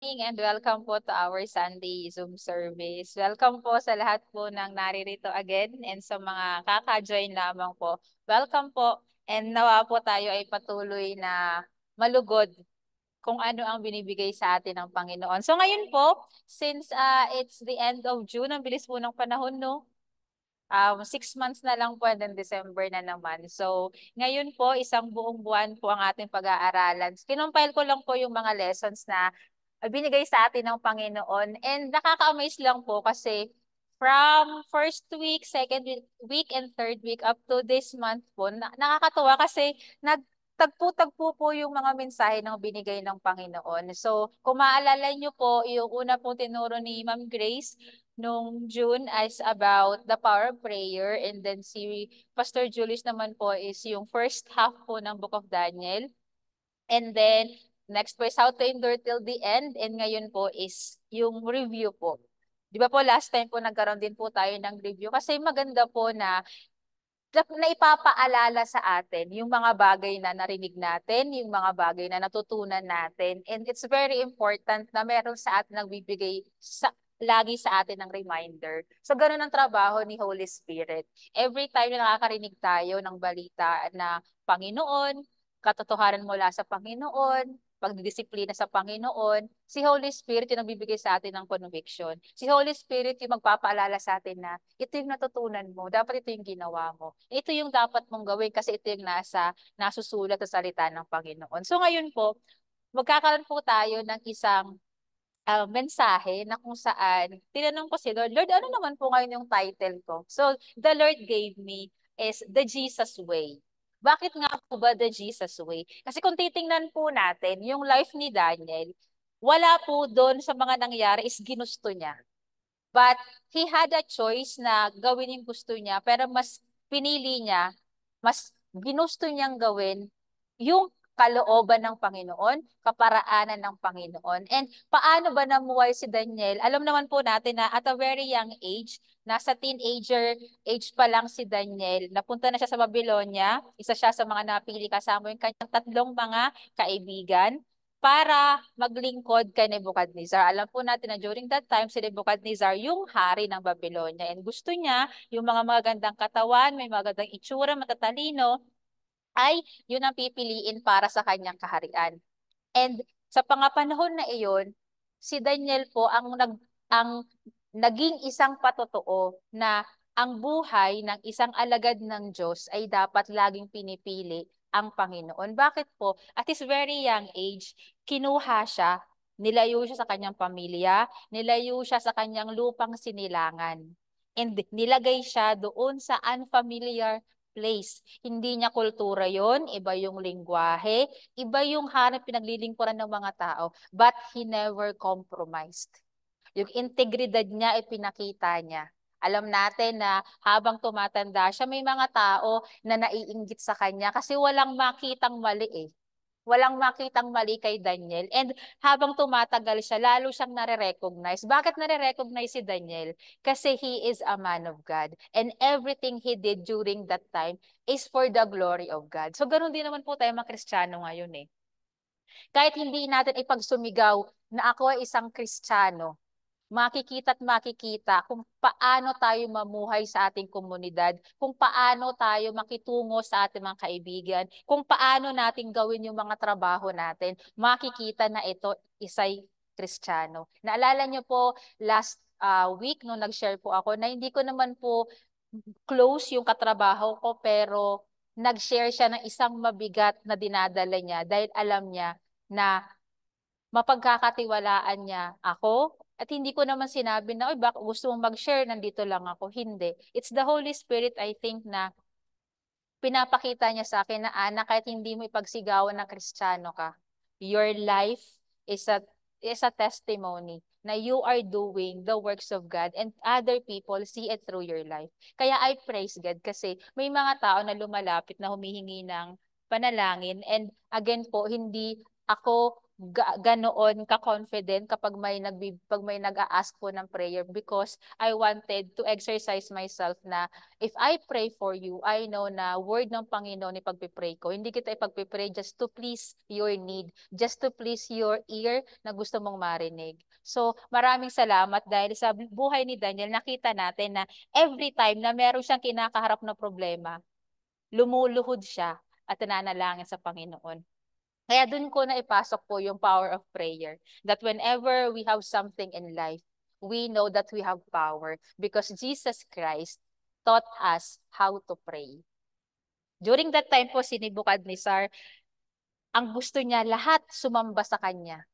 And welcome po to our Sunday Zoom service. Welcome po sa lahat po ng naririto again and sa mga kaka-join lamang po. Welcome po and nawa po tayo ay patuloy na malugod kung ano ang binibigay sa atin ng Panginoon. So ngayon po, since it's the end of June, ang bilis po ng panahon, no? 6 months na lang po and then December na naman. So, ngayon po, isang buong buwan po ang ating pag-aaralan. Kinumpile ko lang po yung mga lessons na binigay sa atin ng Panginoon. And nakaka-amaze lang po kasi from first week, second week, and third week up to this month po, nakakatuwa kasi tagpo-tagpo po yung mga mensahe ng binigay ng Panginoon. So, kung maalala nyo po, yung una po tinuro ni Ma'am Grace, nung June is about the power of prayer, and then si Pastor Julius naman po is yung first half po ng Book of Daniel, and then next po is how to endure till the end, and ngayon po is yung review po. Di ba po last time po nagkaroon din po tayo ng review kasi maganda po na ipapaalala sa atin yung mga bagay na narinig natin, yung mga bagay na natutunan natin. And it's very important na meron sa atin nagbibigay lagi sa atin ng reminder. So, ganun ang trabaho ni Holy Spirit. Every time na nakakarinig tayo ng balita na Panginoon, katotohanan mula sa Panginoon, pagdidisiplina sa Panginoon, si Holy Spirit yung nagbibigay sa atin ng conviction. Si Holy Spirit yung magpapaalala sa atin na ito yung natutunan mo, dapat ito yung ginawa mo. Ito yung dapat mong gawin kasi ito yung nasusulat sa salita ng Panginoon. So ngayon po, magkakaroon po tayo ng isang mensahe na kung saan tinanong ko si Lord, Lord, ano naman po ngayon yung title ko? So, the Lord gave me is The Jesus Way. Bakit nga po ba The Jesus Way? Kasi kung titingnan po natin, yung life ni Daniel, wala po doon sa mga nangyari is ginusto niya. But he had a choice na gawin yung gusto niya, pero mas pinili niya, mas ginusto niyang gawin yung kalooban ng Panginoon, kaparaanan ng Panginoon. And paano ba namuhay si Daniel? Alam naman po natin na at a very young age, nasa teenager age pa lang si Daniel, napunta na siya sa Babylonia, isa siya sa mga napili kasama yung kanyang tatlong mga kaibigan para maglingkod kay Nebuchadnezzar. Alam po natin na during that time, si Nebuchadnezzar yung hari ng Babylonia. And gusto niya yung mga magagandang katawan, may magandang itsura, matatalino, ay yun ang pipiliin para sa kanyang kaharian. And sa pangapanahon na iyon, si Daniel po ang naging isang patotoo na ang buhay ng isang alagad ng Diyos ay dapat laging pinipili ang Panginoon. Bakit po? At his very young age, kinuha siya, nilayo siya sa kanyang pamilya, nilayo siya sa kanyang lupang sinilangan. And nilagay siya doon sa unfamiliar place. Hindi niya kultura yon, iba yung lingwahe, iba yung hanap pinaglilingkuran ng mga tao, but he never compromised. Yung integridad niya ay pinakita niya. Alam natin na habang tumatanda siya, may mga tao na naiinggit sa kanya kasi walang makitang mali eh. Walang makitang mali kay Daniel. And habang tumatagal siya, lalo siyang nare-recognize. Bakit nare-recognize si Daniel? Kasi he is a man of God. And everything he did during that time is for the glory of God. So, ganun din naman po tayo mga Kristiyano ngayon eh. Kahit hindi natin ipagsumigaw na ako ay isang Kristiyano, makikita at makikita kung paano tayo mamuhay sa ating komunidad, kung paano tayo makitungo sa ating mga kaibigan, kung paano natin gawin yung mga trabaho natin, makikita na ito isa'y Kristiyano. Naalala niyo po last week nung nag-share po ako na hindi ko naman po close yung katrabaho ko pero nag-share siya ng isang mabigat na dinadala niya dahil alam niya na mapagkakatiwalaan niya ako. At hindi ko naman sinabi na, oy, baka gusto mong mag-share, nandito lang ako. Hindi. It's the Holy Spirit, I think, na pinapakita niya sa akin na, anak, kahit hindi mo ipagsigawan na Kristiyano ka, your life is a testimony na you are doing the works of God and other people see it through your life. Kaya I praise God kasi may mga tao na lumalapit na humihingi ng panalangin, and again po, hindi ako ganoon ka-confident pag may nag-a-ask po ng prayer because I wanted to exercise myself na if I pray for you, I know na word ng Panginoon ipagpipray ko. Hindi kita ipagpipray just to please your need, just to please your ear na gusto mong marinig. So, maraming salamat dahil sa buhay ni Daniel, nakita natin na every time na meron siyang kinakaharap na problema, lumuluhod siya at nananalangin sa Panginoon. Kaya dun ko na ipasok po yung power of prayer. That whenever we have something in life, we know that we have power because Jesus Christ taught us how to pray. During that time po, si Nebuchadnezzar, ang gusto niya lahat sumamba sa kanya.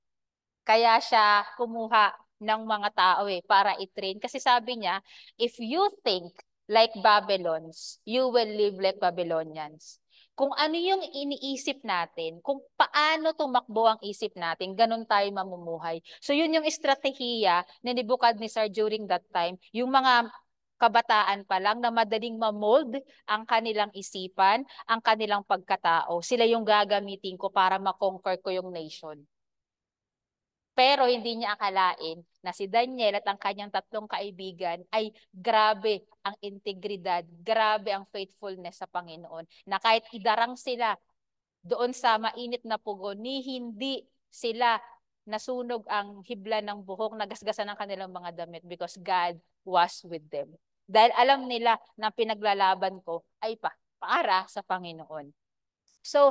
Kaya siya kumuha ng mga tao para i-train. Kasi sabi niya, if you think like Babylons, you will live like Babylonians. Kung ano yung iniisip natin, kung paano tumakbo ang isip natin, ganun tayo mamumuhay. So yun yung estratehiya ni Nebuchadnezzar during that time. Yung mga kabataan pa lang na madaling ma-mold ang kanilang isipan, ang kanilang pagkatao. Sila yung gagamitin ko para ma-conquer ko yung nation. Pero hindi niya akalain na si Daniel at ang kanyang tatlong kaibigan ay grabe ang integridad, grabe ang faithfulness sa Panginoon. Na kahit idarang sila doon sa mainit na pugon, ni hindi sila nasunog ang hibla ng buhok, nagasgasan ng kanilang mga damit because God was with them. Dahil alam nila na pinaglalaban ko ay para sa Panginoon. So,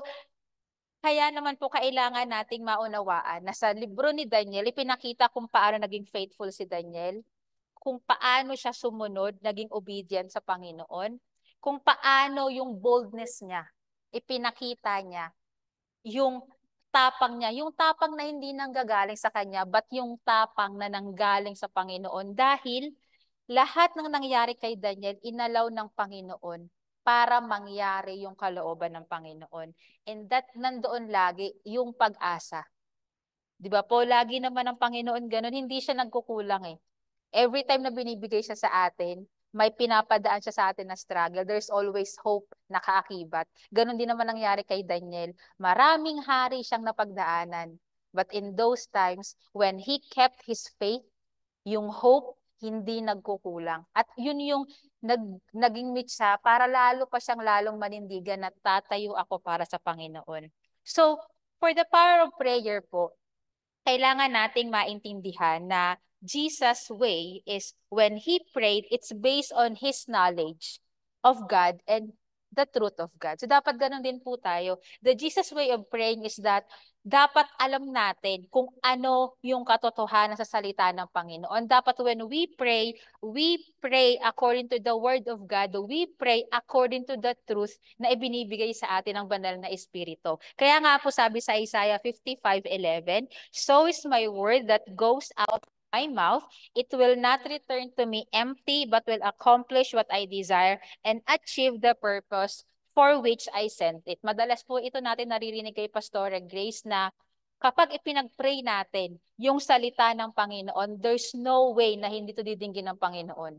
kaya naman po kailangan nating maunawaan na sa libro ni Daniel, ipinakita kung paano naging faithful si Daniel, kung paano siya sumunod, naging obedient sa Panginoon, kung paano yung boldness niya, ipinakita niya, yung yung tapang na hindi nanggagaling sa kanya, but yung tapang na nanggaling sa Panginoon dahil lahat ng nangyari kay Daniel, inalaw ng Panginoon para mangyari yung kalooban ng Panginoon. And that nandoon lagi yung pag-asa. Di ba po, lagi naman ang Panginoon ganun, hindi siya nagkukulang eh. Every time na binibigay siya sa atin, may pinapadaan siya sa atin na struggle. There's always hope na kaakibat. Ganon din naman nangyari kay Daniel. Maraming hari siyang napagdaanan. But in those times, when he kept his faith, yung hope, hindi nagkukulang. At yun yung naging mitsa para lalo pa siyang lalong manindigan na tatayo ako para sa Panginoon. So, for the power of prayer po, kailangan nating maintindihan na Jesus' way is when He prayed, it's based on His knowledge of God and the truth of God. So dapat ganun din po tayo. The Jesus way of praying is that dapat alam natin kung ano yung katotohanan sa salita ng Panginoon. Dapat when we pray according to the word of God. We pray according to the truth na ibinibigay sa atin ng banal na Espiritu. Kaya nga po sabi sa Isaiah 55:11, so is my word that goes out of my mouth. It will not return to me empty, but will accomplish what I desire and achieve the purpose for which I sent it. Madalas po ito natin naririnig kay Pastora Grace na kapag ipinag-pray natin yung salita ng Panginoon, there's no way na hindi ito didinggin ng Panginoon.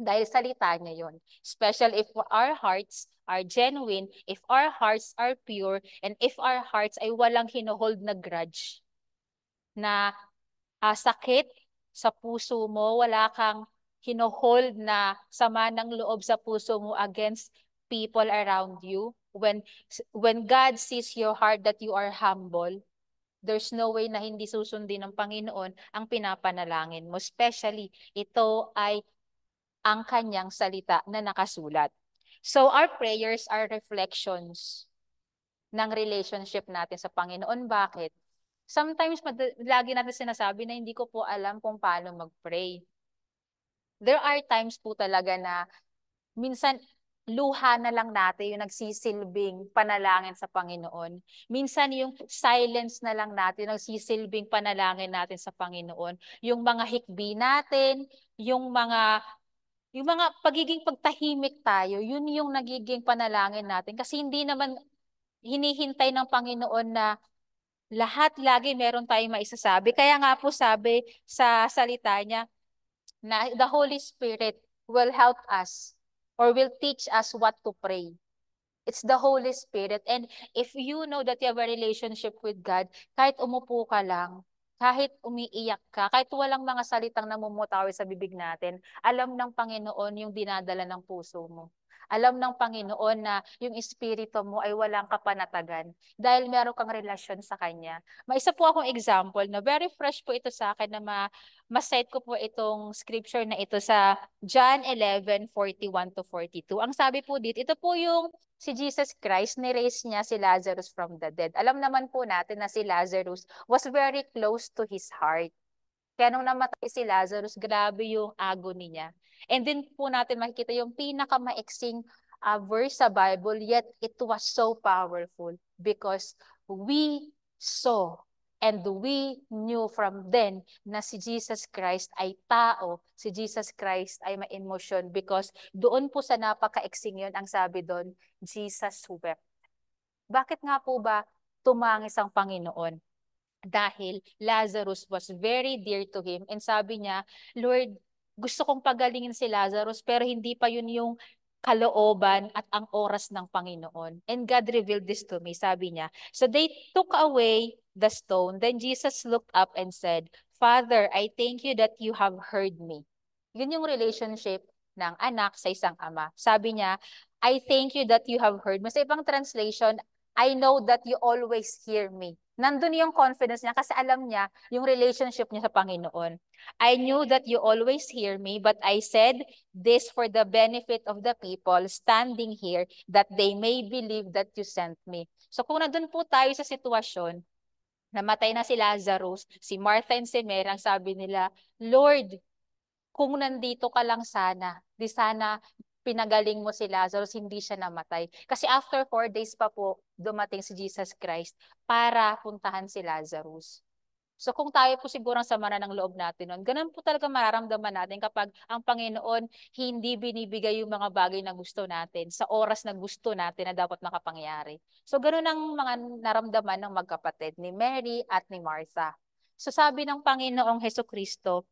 Dahil salita niya yun. Especially if our hearts are genuine, if our hearts are pure, and if our hearts ay walang hinuhold na grudge, na sakit sa puso mo, wala kang hinuhold na sama ng loob sa puso mo against people around you. When God sees your heart that you are humble, there's no way na hindi susundin ng Panginoon ang pinapanalangin mo. Especially, ito ay ang kanyang salita na nakasulat. So our prayers are reflections ng relationship natin sa Panginoon. Bakit? Sometimes, lagi natin sinasabi na hindi ko po alam kung paano mag-pray. There are times po talaga na minsan luha na lang natin yung nagsisilbing panalangin sa Panginoon. Minsan yung silence na lang natin, nagsisilbing panalangin natin sa Panginoon. Yung mga hikbi natin, yung mga pagiging pagtahimik tayo, yun yung nagiging panalangin natin. Kasi hindi naman hinihintay ng Panginoon na lahat lagi meron tayong maisasabi. Kaya nga po sabi sa salita niya na the Holy Spirit will help us or will teach us what to pray. It's the Holy Spirit. And if you know that you have a relationship with God, kahit umupo ka lang, kahit umiiyak ka, kahit walang mga salitang namumutawi sa bibig natin, alam ng Panginoon yung dinadala ng puso mo. Alam ng Panginoon na yung espiritu mo ay walang kapanatagan dahil meron kang relasyon sa Kanya. May isa po akong example na very fresh po ito sa akin na ma-cite ko po itong scripture na ito sa John 11:41 to 42. Ang sabi po dito, ito po yung si Jesus Christ, ni-raise niya si Lazarus from the dead. Alam naman po natin na si Lazarus was very close to his heart. Kaya nung namatay si Lazarus, grabe yung agony niya. And then po natin makikita yung pinakamaiksing verse sa Bible, yet it was so powerful because we saw and we knew from then na si Jesus Christ ay tao, si Jesus Christ ay may emotion because doon po sa napakaiksing yun, ang sabi doon, Jesus wept. Bakit nga po ba tumangis ang Panginoon? Dahil Lazarus was very dear to him and sabi niya, Lord, gusto kong pagalingin si Lazarus pero hindi pa yun yung kalooban at ang oras ng Panginoon. And God revealed this to me, sabi niya. So they took away the stone. Then Jesus looked up and said, Father, I thank you that you have heard me. Yun yung relationship ng anak sa isang ama. Sabi niya, I thank you that you have heard me. Sa ibang translation, I know that you always hear me. Nandun yung confidence niya kasi alam niya yung relationship niya sa Panginoon. I knew that you always hear me, but I said this for the benefit of the people standing here, that they may believe that you sent me. So kung nandun po tayo sa sitwasyon, namatay na si Lazarus, si Martha and si Mary, ang sabi nila, Lord, kung nandito ka lang sana, di sana pinagaling mo si Lazarus, hindi siya namatay. Kasi after 4 days pa po, dumating si Jesus Christ para puntahan si Lazarus. So kung tayo po siguro ang sama na ng loob natin nun, ganun po talaga mararamdaman natin kapag ang Panginoon hindi binibigay yung mga bagay na gusto natin sa oras na gusto natin na dapat makapangyari. So ganun ang mga naramdaman ng magkapatid ni Mary at ni Martha. So sabi ng Panginoong Hesukristo,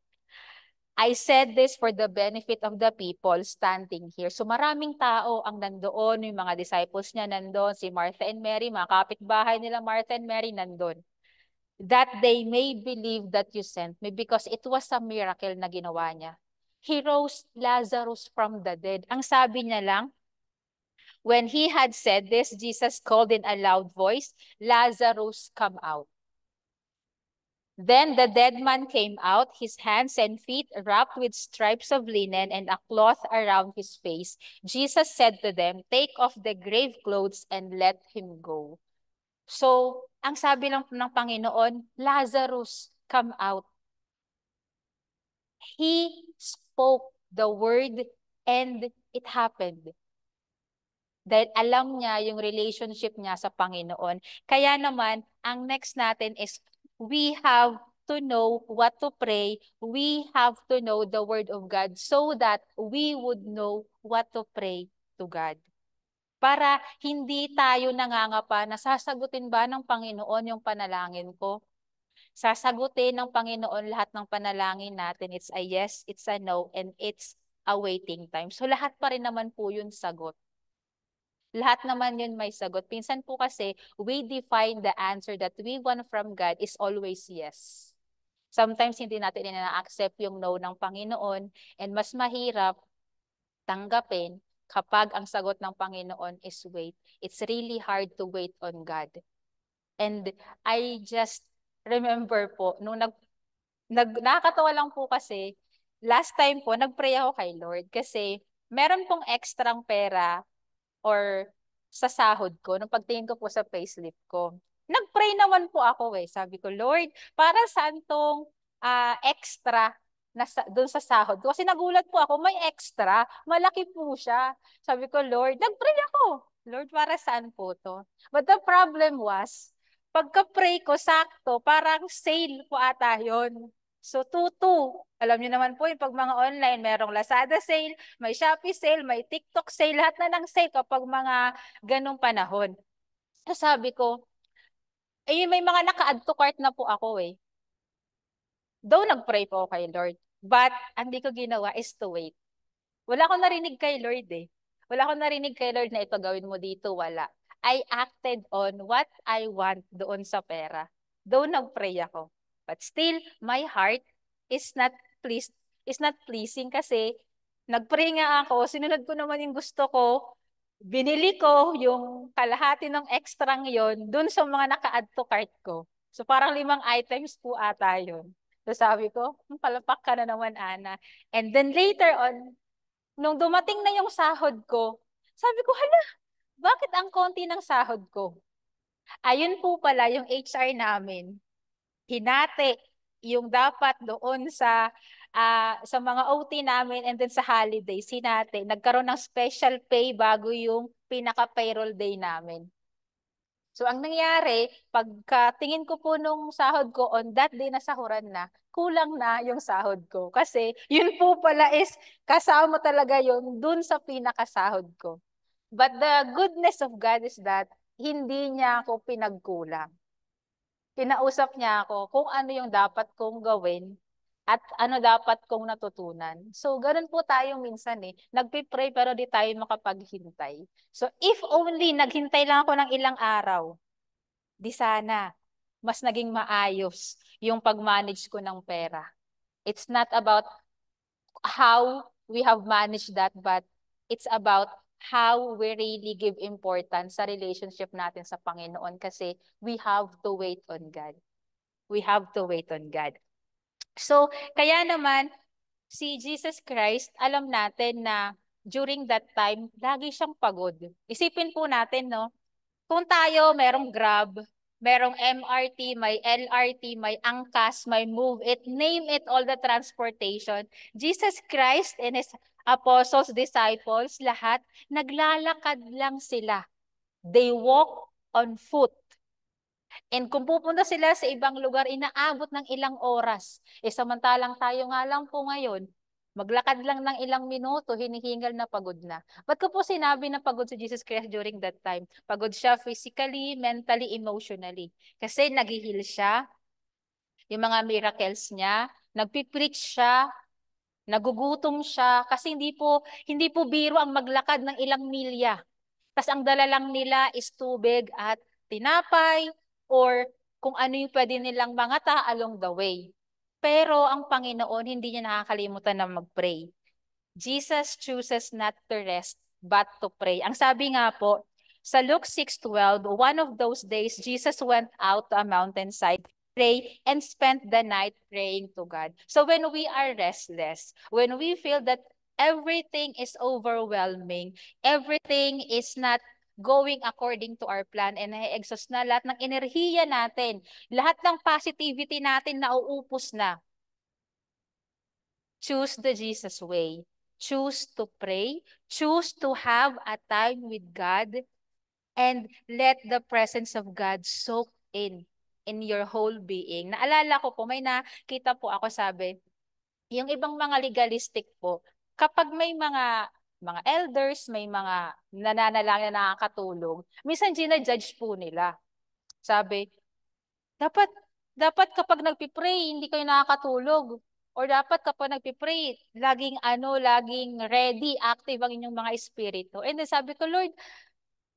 I said this for the benefit of the people standing here. So maraming tao ang nandoon, yung mga disciples niya nandoon, si Martha and Mary, mga kapitbahay nila Martha and Mary nandoon. That they may believe that you sent me because it was a miracle na ginawa niya. He rose Lazarus from the dead. Ang sabi niya lang, when he had said this, Jesus called in a loud voice, Lazarus, come out. Then the dead man came out, his hands and feet wrapped with stripes of linen and a cloth around his face. Jesus said to them, take off the grave clothes and let him go. So, ang sabi lang ng Panginoon, Lazarus, come out. He spoke the word and it happened. Dahil alam niya yung relationship niya sa Panginoon. Kaya naman, ang next natin is we have to know what to pray. We have to know the word of God so that we would know what to pray to God. Para hindi tayo nangangapa na sasagutin ba ng Panginoon yung panalangin ko? Sasagutin ng Panginoon lahat ng panalangin natin. It's a yes, it's a no, and it's a waiting time. So lahat pa rin naman po yun sagot. Lahat naman yun may sagot. Pinsan po kasi, we define the answer that we want from God is always yes. Sometimes hindi natin ina-accept yung no ng Panginoon and mas mahirap tanggapin kapag ang sagot ng Panginoon is wait. It's really hard to wait on God. And I just remember po, nung nakakatawa lang po kasi, last time po, nagpray ako kay Lord kasi meron pong extrang pera or sa sahod ko, nung pagtingin ko po sa payslip ko. Nag-pray naman po ako eh. Sabi ko, Lord, para saan tong extra na doon sa sahod ko? Kasi nagulat po ako, may extra. Malaki po siya. Sabi ko, Lord, nag-pray ako. Lord, para saan po to? But the problem was, pagka-pray ko, sakto, parang sale po ata yun. So, 2-2. Alam niyo naman po, yung pag mga online, merong Lazada sale, may Shopee sale, may TikTok sale, lahat na ng sale kapag mga ganong panahon. So sabi ko, eh may mga naka-add to cart na po ako eh. Though nag-pray po ako kay Lord, but hindi ko ginawa is to wait. Wala akong narinig kay Lord eh. Wala akong narinig kay Lord na ito gawin mo dito, wala. I acted on what I want doon sa pera. Doon nag-pray ako. But still, my heart is not pleased, is not pleasing kasi nag-pray nga ako, sinunod ko naman yung gusto ko, binili ko yung kalahati ng extrang yon dun sa mga naka-add to cart ko. So parang 5 items po ata yun. So sabi ko, palapak ka na naman, Ana. And then later on, nung dumating na yung sahod ko, sabi ko, hala, bakit ang konti ng sahod ko? Ayun po pala yung HR namin. Hinati yung dapat doon sa mga OT namin and then sa holidays, hinati. Nagkaroon ng special pay bago yung pinaka-payroll day namin. So, ang nangyari, pagkatingin ko po nung sahod ko, on that day na sahuran na, kulang na yung sahod ko. Kasi, yun po pala is kasama talaga yun dun sa pinakasahod ko. But the goodness of God is that hindi niya ako pinagkulang. Kinausap niya ako kung ano yung dapat kong gawin at ano dapat kong natutunan. So, ganun po tayo minsan eh. Nagpipray pero di tayo makapaghintay. So, if only naghintay lang ako ng ilang araw, di sana mas naging maayos yung pag-manage ko ng pera. It's not about how we have managed that, but it's about how we really give importance sa relationship natin sa Panginoon kasi we have to wait on God. We have to wait on God. So, kaya naman, si Jesus Christ, alam natin na during that time, lagi siyang pagod. Isipin po natin, no? Kung tayo, merong Grab, merong MRT, may LRT, may Angkas, may Move It, name it, all the transportation. Jesus Christ and His apostles, disciples, lahat, naglalakad lang sila. They walk on foot. And kung pupunta sila sa ibang lugar, inaabot ng ilang oras. Samantalang tayo nga lang po ngayon, maglakad lang ng ilang minuto, hinihingal na pagod na. Ba't ko po sinabi na pagod si Jesus Christ during that time? Pagod siya physically, mentally, emotionally. Kasi naghihil siya, yung mga miracles niya, nagpipreach siya, nagugutom siya, kasi hindi po biro ang maglakad ng ilang milya. Tapos ang dala lang nila is tubig at tinapay or kung ano yung pwede nilang mangata along the way. Pero ang Panginoon, hindi niya nakakalimutan na mag-pray. Jesus chooses not to rest, but to pray. Ang sabi nga po, sa Luke 6:12, one of those days, Jesus went out to a mountainside, pray, and spent the night praying to God. So when we are restless, when we feel that everything is overwhelming, everything is not going according to our plan, and na-exhaust na lahat ng enerhiya natin, lahat ng positivity natin nauupos na, choose the Jesus way. Choose to pray. Choose to have a time with God. And let the presence of God soak in your whole being. Naalala ko po, may nakita po ako sabi, yung ibang mga legalistic po, kapag may mga elders, may mga nananalangin na nakakatulog, minsan ginajudge po nila. Sabi, dapat dapat kapag nagpipray, hindi kayo nakakatulog. Or dapat kapag nagpipray, laging ready, active ang inyong mga espiritu. And then sabi ko, Lord,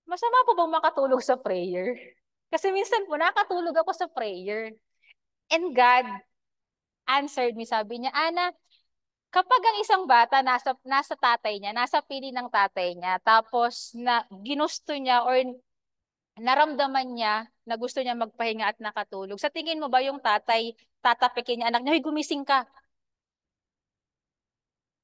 masama po bang makatulog sa prayer? Kasi minsan po, nakatulog ako sa prayer. And God answered me, sabi niya, Ana, kapag ang isang bata nasa tatay niya, nasa pili ng tatay niya, tapos ginusto niya or naramdaman niya na gusto niya magpahinga at nakatulog. Sa tingin mo ba yung tatay, tatapikin niya anak niya, "Hoy, gumising ka."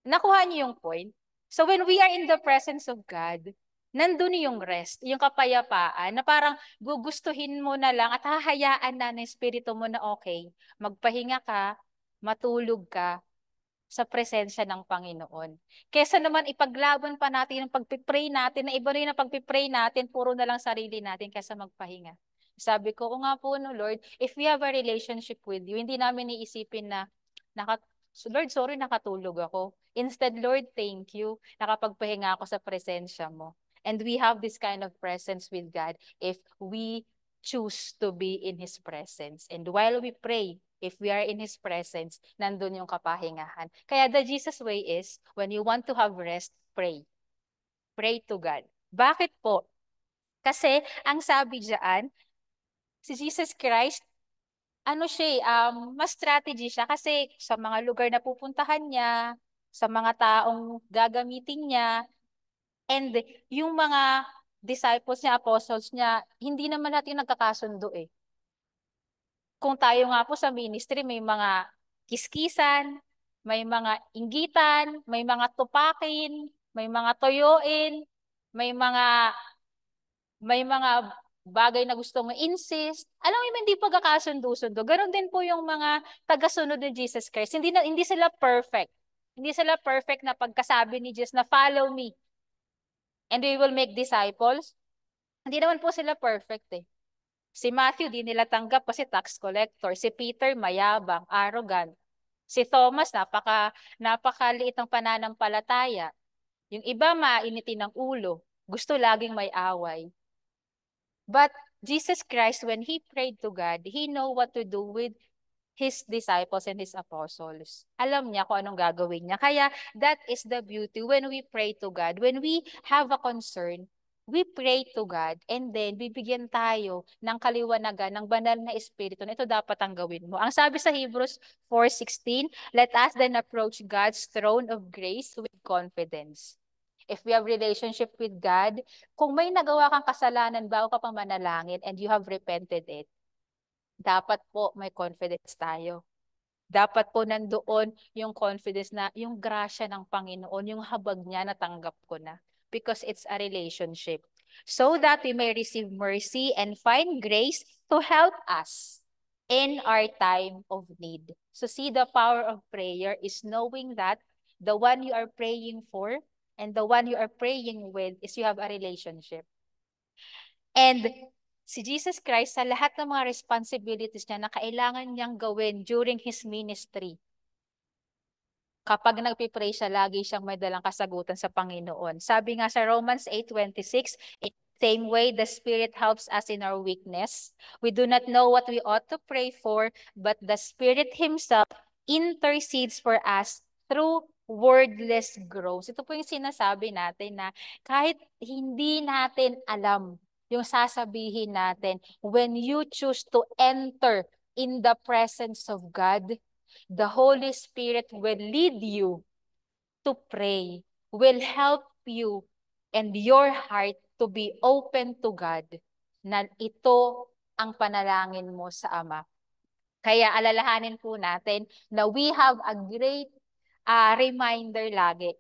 Nakuha niyo yung point? So when we are in the presence of God, nandun yung rest, yung kapayapaan, na parang gugustuhin mo na lang at hahayaan na ng espiritu mo na okay, magpahinga ka, matulog ka, sa presensya ng Panginoon. Kesa naman ipaglaban pa natin yung pagpipray natin, na iba rin ang pagpipray natin, puro na lang sarili natin kesa magpahinga. Sabi ko, o nga po no Lord, if we have a relationship with you, hindi namin iisipin na, Lord, sorry, nakatulog ako. Instead, Lord, thank you, nakapagpahinga ako sa presensya mo. And we have this kind of presence with God if we choose to be in His presence. And while we pray, if we are in His presence, nandun yung kapahingahan. Kaya the Jesus way is, when you want to have rest, pray. pray to God. Bakit po? Kasi ang sabi diyan, si Jesus Christ, ano siya, mas strategy siya kasi sa mga lugar na pupuntahan niya, sa mga taong gagamitin niya, and yung mga disciples niya, apostles niya, hindi naman natin nagkakasundo eh. Kung tayo nga po sa ministry, may mga kiskisan, may mga inggitan, may mga tupakin, may mga toyoin, may mga may mga bagay na gustong insist. Alam mo, hindi pagkakasundo-sundo. Ganon din po yung mga tagasunod ni Jesus Christ. Hindi sila perfect. Hindi sila perfect na pagkasabi ni Jesus na follow me and we will make disciples. Hindi naman po sila perfect eh. Si Matthew, di nila tanggap kasi tax collector. Si Peter, mayabang, arrogant. Si Thomas, napakaliit ng pananampalataya. Yung iba, mainitin ng ulo. Gusto laging may away. But Jesus Christ, when He prayed to God, He know what to do with His disciples and His apostles. Alam niya kung anong gagawin niya. Kaya that is the beauty when we pray to God. When we have a concern, we pray to God and then bibigyan tayo ng kaliwanagan ng banal na espiritu na ito dapat ang gawin mo. Ang sabi sa Hebrews 4:16, let us then approach God's throne of grace with confidence. If we have relationship with God, kung may nagawa kang kasalanan bago ka pa manalangin and you have repented it, dapat po may confidence tayo. Dapat po nandoon yung confidence na yung grasya ng Panginoon, yung habag niya natanggap ko na. Because it's a relationship. So that we may receive mercy and find grace to help us in our time of need. So see, the power of prayer is knowing that the one you are praying for and the one you are praying with is you have a relationship. And si Jesus Christ, sa lahat ng mga responsibilities niya na kailangan niyang gawin during His ministry, kapag nagpipray siya, lagi siyang may dalang kasagutan sa Panginoon. Sabi nga sa Romans 8:26, in the same way, the Spirit helps us in our weakness. We do not know what we ought to pray for, but the Spirit Himself intercedes for us through wordless groans. Ito po yung sinasabi natin na kahit hindi natin alam yung sasabihin natin, when you choose to enter in the presence of God, the Holy Spirit will lead you to pray, will help you and your heart to be open to God na ito ang panalangin mo sa Ama. Kaya alalahanin po natin na we have a great reminder lagi.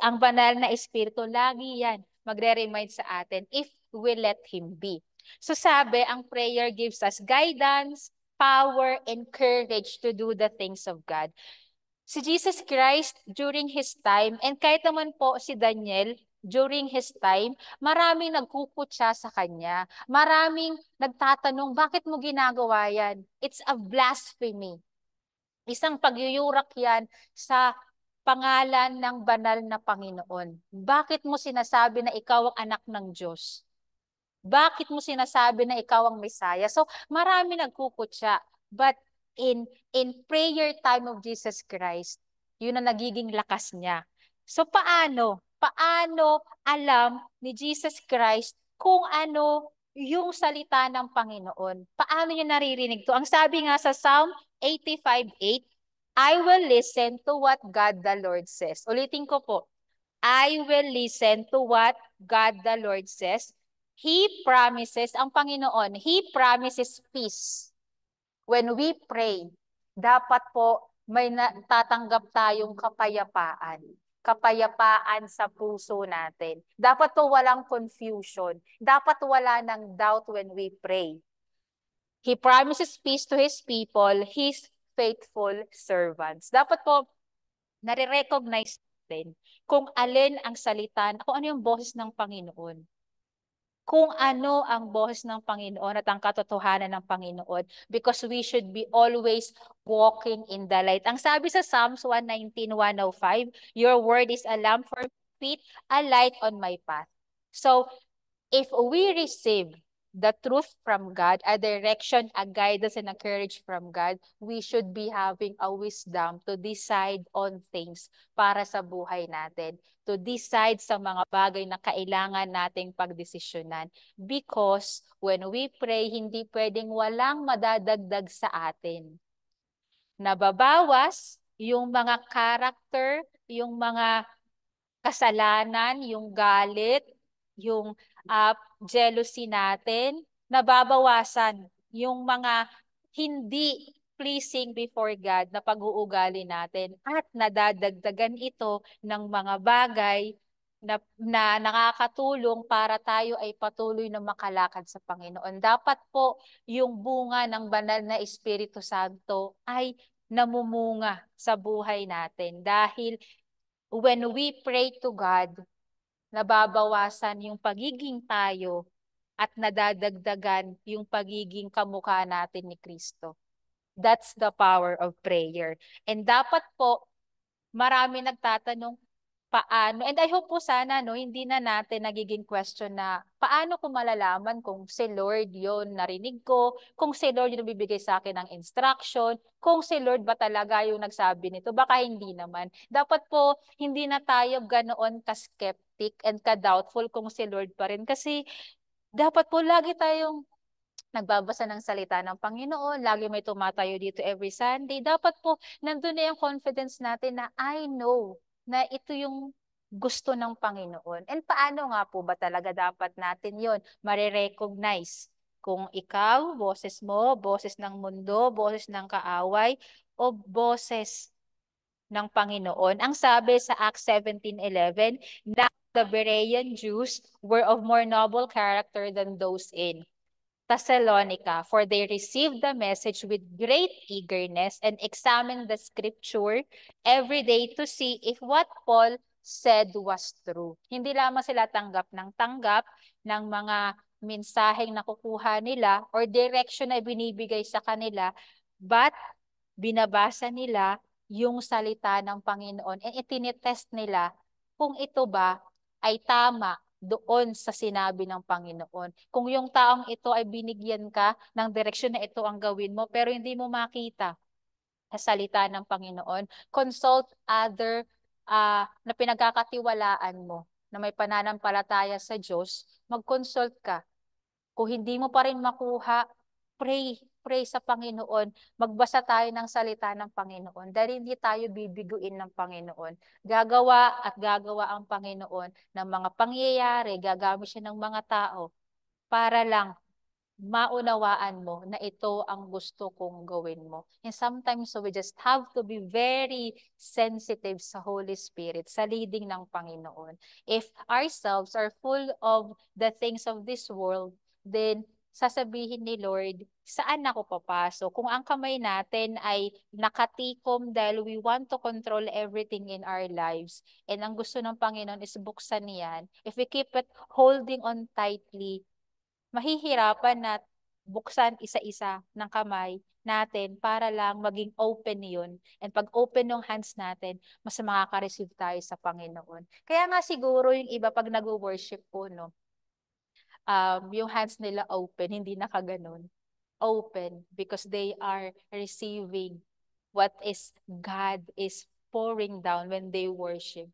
Ang banal na espiritu, lagi yan magre-remind sa atin if we let Him be. So sabi, ang prayer gives us guidance, power, and courage to do the things of God. Si Jesus Christ, during His time, and kahit naman po si Daniel, during his time, maraming nagkukutya sa kanya. Maraming nagtatanong, bakit mo ginagawa yan? It's a blasphemy. Isang pagyuyurak yan sa pangalan ng banal na Panginoon. Bakit mo sinasabi na ikaw ang anak ng Diyos? Bakit mo sinasabi na ikaw ang Messiah? So, marami nagkukutya. But in prayer time of Jesus Christ, yun ang nagiging lakas niya. So, paano? Paano alam ni Jesus Christ kung ano yung salita ng Panginoon? Paano niya naririnig to? Ang sabi nga sa Psalm 85:8, I will listen to what God the Lord says. Ulitin ko po. I will listen to what God the Lord says. He promises, ang Panginoon, He promises peace. When we pray, dapat po may natatanggap tayong kapayapaan. Kapayapaan sa puso natin. Dapat po walang confusion. Dapat wala ng doubt when we pray. He promises peace to His people, His faithful servants. Dapat po nare-recognize natin kung alin ang salita, kung ano yung boses ng Panginoon. Kung ano ang boses ng Panginoon at ang katotohanan ng Panginoon, because we should be always walking in the light. Ang sabi sa Psalms 119:105, your word is a lamp for my feet, a light on my path. So, if we receive the truth from God, a direction, a guidance, and a courage from God, we should be having a wisdom to decide on things para sa buhay natin. To decide sa mga bagay na kailangan nating pagdesisyonan. Because when we pray, hindi pwedeng walang madadagdag sa atin. Nababawas yung mga character, yung mga kasalanan, yung galit, yung jealousy natin, nababawasan yung mga hindi pleasing before God na pag-uugali natin at nadadagdagan ito ng mga bagay na nakakatulong para tayo ay patuloy na makalakad sa Panginoon. Dapat po yung bunga ng banal na Espiritu Santo ay namumunga sa buhay natin dahil when we pray to God, nababawasan yung pagiging tayo at nadadagdagan yung pagiging kamukha natin ni Kristo. That's the power of prayer. And dapat po, marami nagtatanong, paano? And I hope po sana hindi na natin nagiging question na paano ko malalaman kung si Lord yon narinig ko, kung si Lord yung bibigay sa akin ng instruction, kung si Lord ba talaga yung nagsabi nito, baka hindi naman. Dapat po hindi na tayo ganoon ka-skeptic and ka-doubtful kung si Lord pa rin kasi dapat po lagi tayong nagbabasa ng salita ng Panginoon, lagi may tumatayo dito every Sunday. Dapat po nandun na yung confidence natin na I know na ito yung gusto ng Panginoon. And paano nga po ba talaga dapat natin yon marirecognize? Kung ikaw, boses mo, boses ng mundo, boses ng kaaway, o boses ng Panginoon. Ang sabi sa Acts 17:11, "Now the Berean Jews were of more noble character than those in Thessalonica, for they received the message with great eagerness and examined the scripture every day to see if what Paul said was true." Hindi lamang sila tanggap ng mga mensaheng nakukuha nila or direction na binibigay sa kanila, but binabasa nila yung salita ng Panginoon and itinitest nila kung ito ba ay tama doon sa sinabi ng Panginoon. Kung yung taong ito ay binigyan ka ng direksyon na ito ang gawin mo, pero hindi mo makita sa salita ng Panginoon, consult other na pinagkakatiwalaan mo, na may pananampalataya sa Diyos, mag-consult ka. Kung hindi mo pa rin makuha, pray sa Panginoon. Magbasa tayo ng salita ng Panginoon dahil hindi tayo bibiguin ng Panginoon. Gagawa at gagawa ang Panginoon ng mga pangyayari, gagamit siya ng mga tao para lang maunawaan mo na ito ang gusto kong gawin mo. And sometimes so we just have to be very sensitive sa Holy Spirit, sa leading ng Panginoon. If ourselves are full of the things of this world, then sasabihin ni Lord, saan ako papasok? Kung ang kamay natin ay nakatikom dahil we want to control everything in our lives, and ang gusto ng Panginoon is buksan niyan, if we keep it holding on tightly, mahihirapan na buksan isa-isa ng kamay natin para lang maging open yun. And pag open ng hands natin, mas makaka-receive tayo sa Panginoon. Kaya nga siguro yung iba pag nag-worship po, yung hands nila open, hindi nakaganon. Open because they are receiving what is God is pouring down when they worship.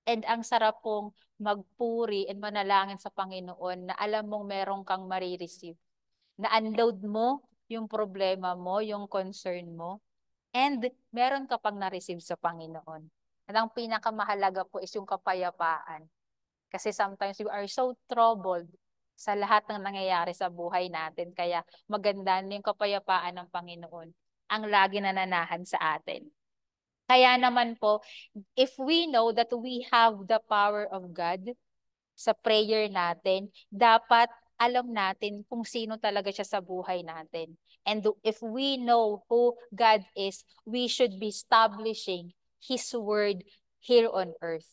And ang sarap pong magpuri and manalangin sa Panginoon na alam mong meron kang marireceive. Na-unload mo yung problema mo, yung concern mo, and meron ka pang na-receive sa Panginoon. At ang pinakamahalaga po is yung kapayapaan. Kasi sometimes we are so troubled sa lahat ng nangyayari sa buhay natin. Kaya maganda na yung kapayapaan ng Panginoon ang lagi nananahan sa atin. Kaya naman po, if we know that we have the power of God sa prayer natin, dapat alam natin kung sino talaga siya sa buhay natin. And if we know who God is, we should be establishing His word here on earth.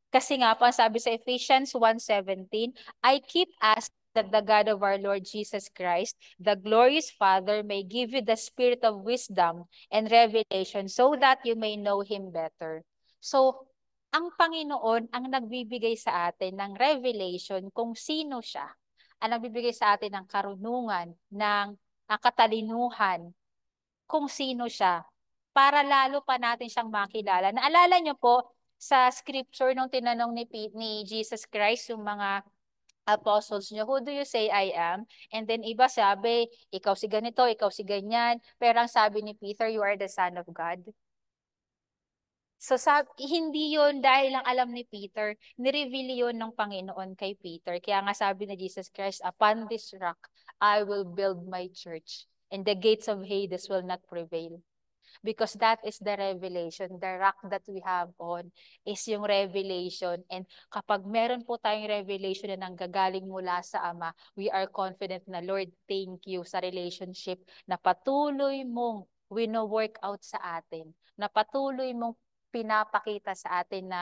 Kasi nga po, sabi sa Ephesians 1:17, I keep asking that the God of our Lord Jesus Christ, the glorious Father, may give you the spirit of wisdom and revelation so that you may know Him better. So, ang Panginoon ang nagbibigay sa atin ng revelation kung sino siya. ang nagbibigay sa atin ng karunungan, ng katalinuhan, kung sino siya, para lalo pa natin siyang makilala. Naalala niyo po, sa scripture nung tinanong ni Jesus Christ, yung mga apostles niyo, who do you say I am? And then iba sabi, ikaw si ganito, ikaw si ganyan. Pero ang sabi ni Peter, you are the Son of God. So hindi yon dahil lang alam ni Peter, ni-reveal yon ng Panginoon kay Peter. Kaya nga sabi ni Jesus Christ, upon this rock, I will build my church, and the gates of Hades will not prevail. Because that is the revelation. The rock that we have on is yung revelation. And kapag meron po tayong revelation na nanggagaling mula sa Ama, we are confident na, Lord, thank you sa relationship na patuloy mong wino-work out sa atin, na patuloy mong pinapakita sa atin na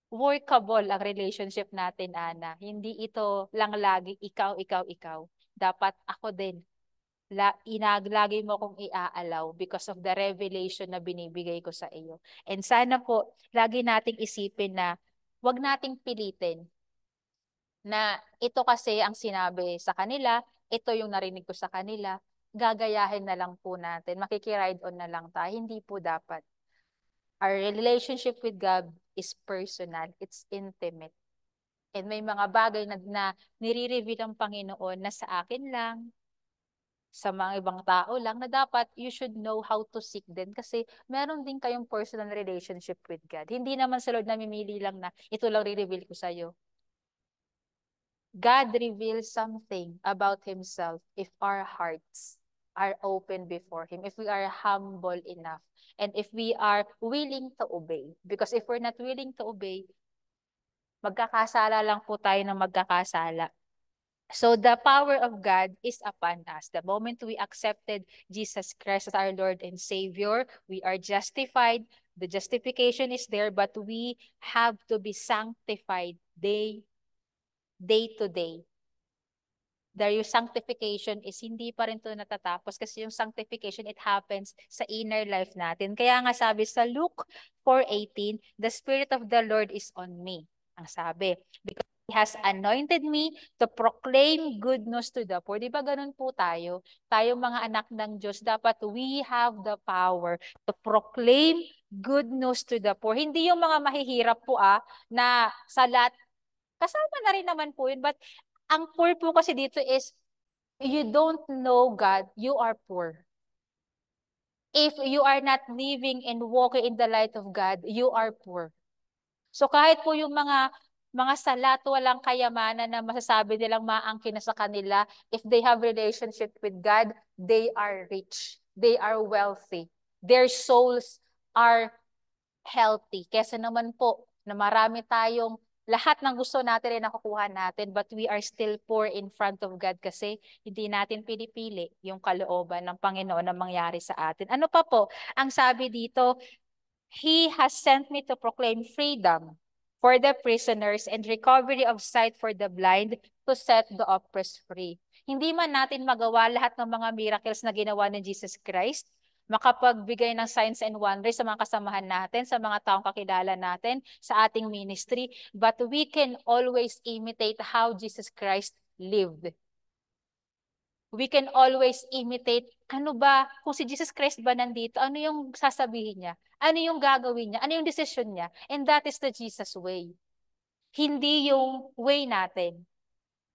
workable ang relationship natin, Ana. Hindi ito lang lagi ikaw, ikaw, ikaw. Dapat ako din. Lagi mo akong iaalaw because of the revelation na binibigay ko sa iyo. And sana po, lagi nating isipin na wag nating pilitin na ito kasi ang sinabi sa kanila, ito yung narinig ko sa kanila, gagayahin na lang po natin, makikiride on na lang tayo. Hindi po dapat. Our relationship with God is personal, it's intimate. And may mga bagay na nire-reveal ng Panginoon na sa akin lang, sa mga ibang tao lang, na dapat you should know how to seek din kasi meron din kayong personal relationship with God. Hindi naman sa Lord namimili lang na ito lang re-reveal ko sa'yo. God reveals something about Himself if our hearts are open before Him, if we are humble enough, and if we are willing to obey. Because if we're not willing to obey, magkakasala lang po tayo ng magkakasala. So the power of God is upon us. The moment we accepted Jesus Christ as our Lord and Savior, we are justified. The justification is there, but we have to be sanctified day to day. Yung sanctification is hindi pa rin to natatapos kasi yung sanctification, it happens sa inner life natin. Kaya nga sabi sa Luke 4:18, the Spirit of the Lord is on me. Ang sabi, because He has anointed me to proclaim good news to the poor. Di ba ganun po tayo? Tayo mga anak ng Diyos, dapat we have the power to proclaim good news to the poor. Hindi yung mga mahihirap po na sa lahat, kasama na rin naman po yun, but ang poor po kasi dito is, you don't know God, you are poor. If you are not living and walking in the light of God, you are poor. So kahit po yung mga salat, walang kayamanan na masasabi nilang maangkin na sa kanila, if they have relationship with God, they are rich. They are wealthy. Their souls are healthy. Kesa naman po na marami tayong lahat ng gusto natin rin nakukuha natin, but we are still poor in front of God kasi hindi natin pinipili yung kalooban ng Panginoon na mangyari sa atin. Ano pa po? Ang sabi dito, He has sent me to proclaim freedom for the prisoners and recovery of sight for the blind, to set the oppressed free. Hindi man natin magawa lahat ng mga miracles na ginawa ni Jesus Christ, makapagbigay ng signs and wonders sa mga kasamahan natin, sa mga taong kakilala natin, sa ating ministry, but we can always imitate how Jesus Christ lived. We can always imitate, ano ba, kung si Jesus Christ ba nandito, ano yung sasabihin niya? Ano yung gagawin niya? Ano yung decision niya? And that is the Jesus way. Hindi yung way natin.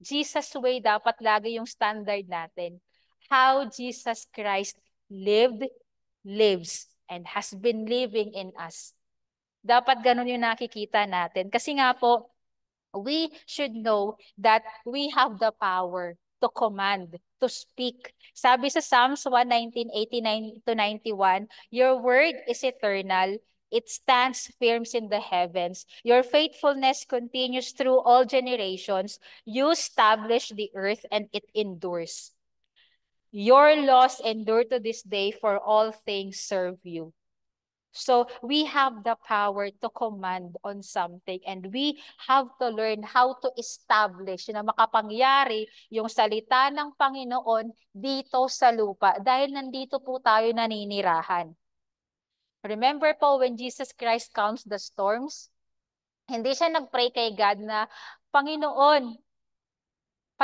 Jesus way dapat lagi yung standard natin. How Jesus Christ lived, lives, and has been living in us. Dapat ganun yung nakikita natin. Kasi nga po, we should know that we have the power to command, to speak. Sabi sa Psalms 119:89 to 91, your word is eternal. It stands firm in the heavens. Your faithfulness continues through all generations. You establish the earth and it endures. Your laws endure to this day, for all things serve you. So we have the power to command on something, and we have to learn how to establish na makapangyari yung salita ng Panginoon dito sa lupa dahil nandito po tayo naninirahan. Remember po when Jesus Christ calms the storms, hindi siya nagpray kay God na, Panginoon,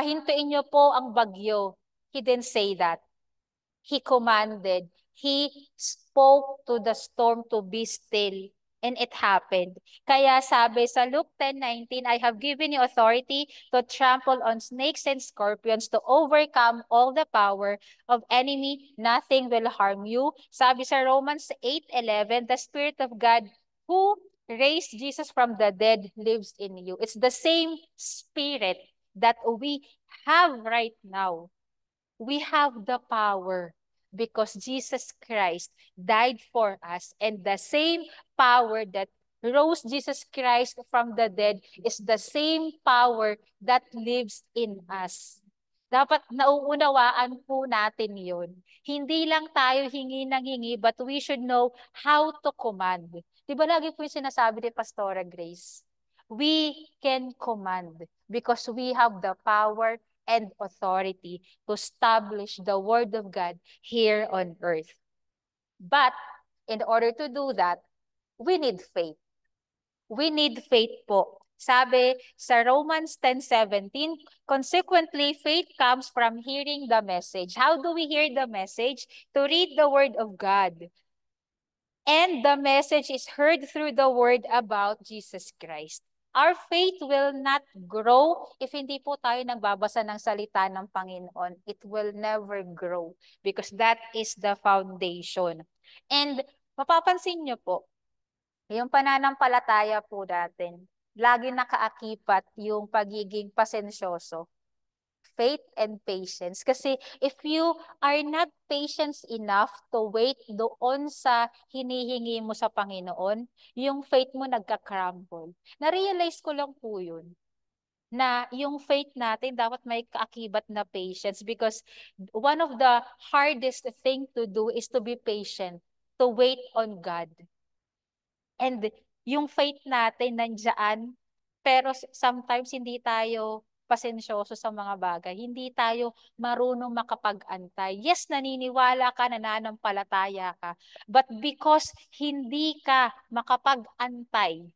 pahintuin niyo po ang bagyo. He didn't say that. He commanded. He spoke to the storm to be still. And it happened. Kaya sabi sa Luke 10:19, I have given you authority to trample on snakes and scorpions, to overcome all the power of enemy. Nothing will harm you. Sabi sa Romans 8:11, the Spirit of God who raised Jesus from the dead lives in you. It's the same Spirit that we have right now. We have the power because Jesus Christ died for us, and the same power that rose Jesus Christ from the dead is the same power that lives in us. Dapat nauunawaan po natin yun. Hindi lang tayo hingi ng hingi, but we should know how to command. Di ba lagi po yung sinasabi ni Pastora Grace? We can command because we have the power and authority to establish the Word of God here on earth. But in order to do that, we need faith. We need faith po. Sabi sa Romans 10:17, consequently, faith comes from hearing the message. How do we hear the message? To read the Word of God. And the message is heard through the Word about Jesus Christ. Our faith will not grow if hindi po tayo nagbabasa ng salita ng Panginoon. It will never grow because that is the foundation. And mapapansin nyo po, yung pananampalataya po natin, lagi nakaakibat yung pagiging pasensyoso. Faith and patience. Kasi if you are not patient enough to wait doon sa hinihingi mo sa Panginoon, yung faith mo nagka-crumble. Na-realize ko lang po yun, na yung faith natin dapat may kaakibat na patience because one of the hardest thing to do is to be patient, to wait on God. And yung faith natin nandiyan, pero sometimes hindi tayo pasensyoso sa mga bagay. Hindi tayo marunong makapag-antay. Yes, naniniwala ka, nananampalataya ka. But because hindi ka makapag-antay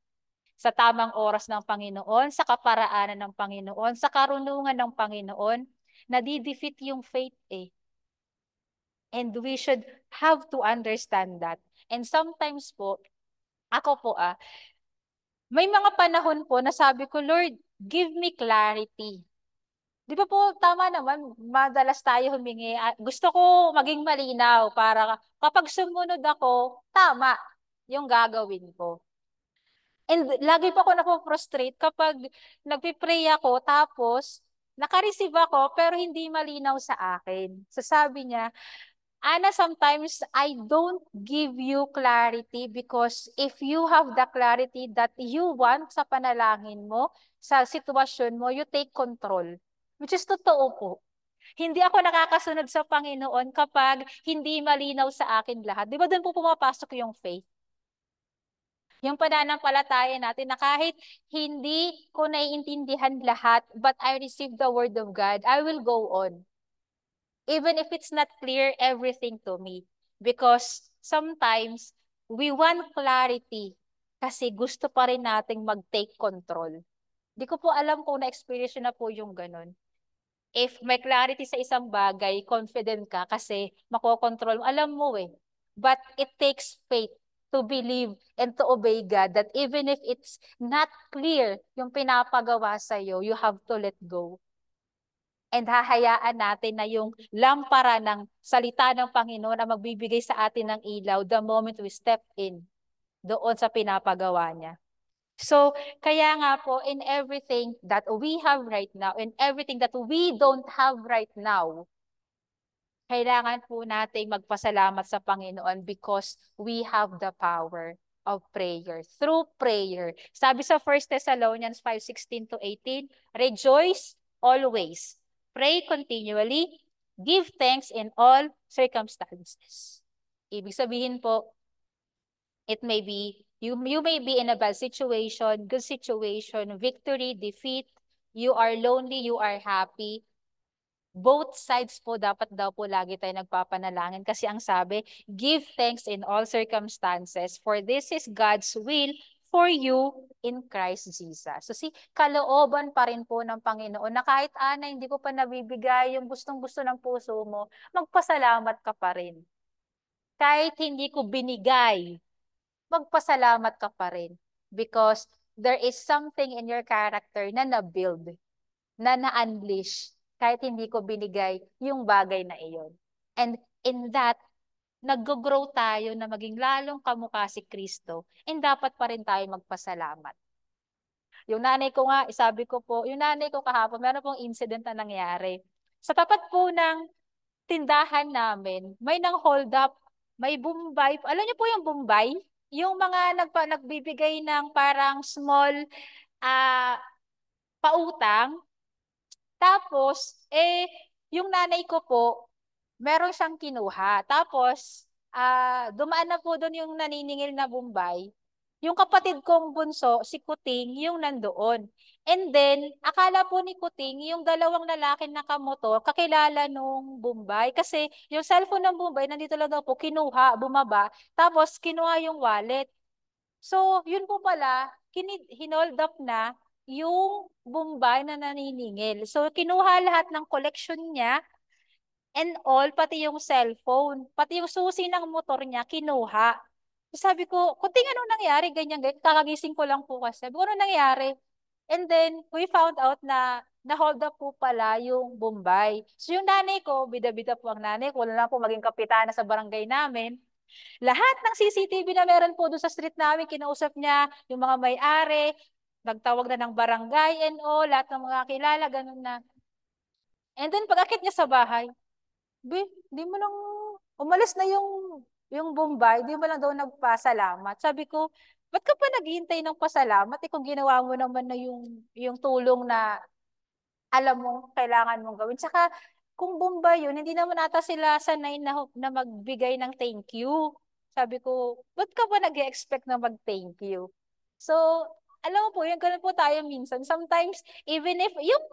sa tamang oras ng Panginoon, sa kaparaanan ng Panginoon, sa karunungan ng Panginoon, nadidefeat yung faith eh. And we should have to understand that. And sometimes po, ako po may mga panahon po na sabi ko, Lord, give me clarity. Di ba po, tama naman, madalas tayo humingi. Gusto ko maging malinaw para kapag sumunod ako, tama yung gagawin ko. And lagi pa ako napo-frustrate kapag nagpipray ako, tapos nakareceive ako, pero hindi malinaw sa akin. So sabi niya, Ana, sometimes I don't give you clarity because if you have the clarity that you want sa panalangin mo, sa sitwasyon mo, you take control. Which is totoo po. Hindi ako nakakasunod sa Panginoon kapag hindi malinaw sa akin lahat. Di ba doon po pumapasok yung faith? Yung pananampalataya natin na kahit hindi ko naiintindihan lahat, but I receive the word of God, I will go on. Even if it's not clear everything to me. Because sometimes, we want clarity kasi gusto pa rin nating mag-take control. Di ko po alam kung na-experience na po yung ganun. If may clarity sa isang bagay, confident ka kasi makokontrol mo. Alam mo eh. But it takes faith to believe and to obey God that even if it's not clear yung pinapagawa sa'yo, you have to let go. And hahayaan natin na yung lampara ng salita ng Panginoon ang magbibigay sa atin ng ilaw the moment we step in doon sa pinapagawa niya. So, kaya nga po, in everything that we have right now, in everything that we don't have right now, kailangan po nating magpasalamat sa Panginoon because we have the power of prayer. Through prayer. Sabi sa 1 Thessalonians 5:16-18, rejoice always. Pray continually. Give thanks in all circumstances. Ibig sabihin po, it may be, you may be in a bad situation, good situation, victory, defeat, you are lonely, you are happy. Both sides po, dapat daw po lagi tayo nagpapanalangin kasi ang sabi, give thanks in all circumstances, for this is God's will for you in Christ Jesus. So kalooban pa rin po ng Panginoon na kahit Ana, hindi ko pa nabibigay yung gustong-gusto ng puso mo, magpasalamat ka pa rin. Kahit hindi ko binigay, magpasalamat ka pa rin. Because there is something in your character na na-build, na na-unleash, kahit hindi ko binigay yung bagay na iyon. And in that, nag-grow tayo na maging lalong kamukha si Kristo, and dapat pa rin tayo magpasalamat. Yung nanay ko nga, sabi ko po, yung nanay ko kahapon, meron pong incident na nangyari. Sa tapat po ng tindahan namin, may nang hold up, may Bombay. Alam niyo po yung Bombay? Yung mga nagbibigay ng parang small ah pautang. Tapos, yung nanay ko po, meron siyang kinuha. Tapos, dumaan na po doon yung naniningil na Bombay. Yung kapatid kong bunso, si Kuting, yung nandoon. And then, akala po ni Kuting, yung dalawang lalaki na kamotor, kakilala nung Bombay. Kasi yung cellphone ng Bombay, nandito lang daw po, kinuha, bumaba. Tapos, kinuha yung wallet. So, yun po pala, hinold up na yung Bombay na naniningil. So, kinuha lahat ng collection niya and all, pati yung cellphone, pati yung susi ng motor niya, kinuha. Sabi ko, Kuting, anong nangyari? Ganyan, ganyan. Kakagising ko lang po kasi. Sabi ko, anong nangyari? And then, we found out na na-hold up po pala yung Bombay. So, yung nanay ko, bida-bida po ang nanay ko, wala na po maging kapitana sa barangay namin. Lahat ng CCTV na meron po doon sa street namin, kinausap niya yung mga may-ari, nagtawag na ng barangay and all, lahat ng mga kilala, ganun na. And then, pag-akit niya sa bahay, di mo lang, umalis na yung Bombay, di mo lang daw nagpasalamat. Sabi ko, ba't ka pa naghihintay ng pasalamat? Kung ginawa mo naman na yung tulong na alam mo, kailangan mong gawin. Tsaka, kung Bombay yun, hindi naman ata sila sanay na magbigay ng thank you. Sabi ko, ba't ka ba nag-expect na mag-thank you? So, alam mo po, yung ganun po tayo minsan. Sometimes, even if, yung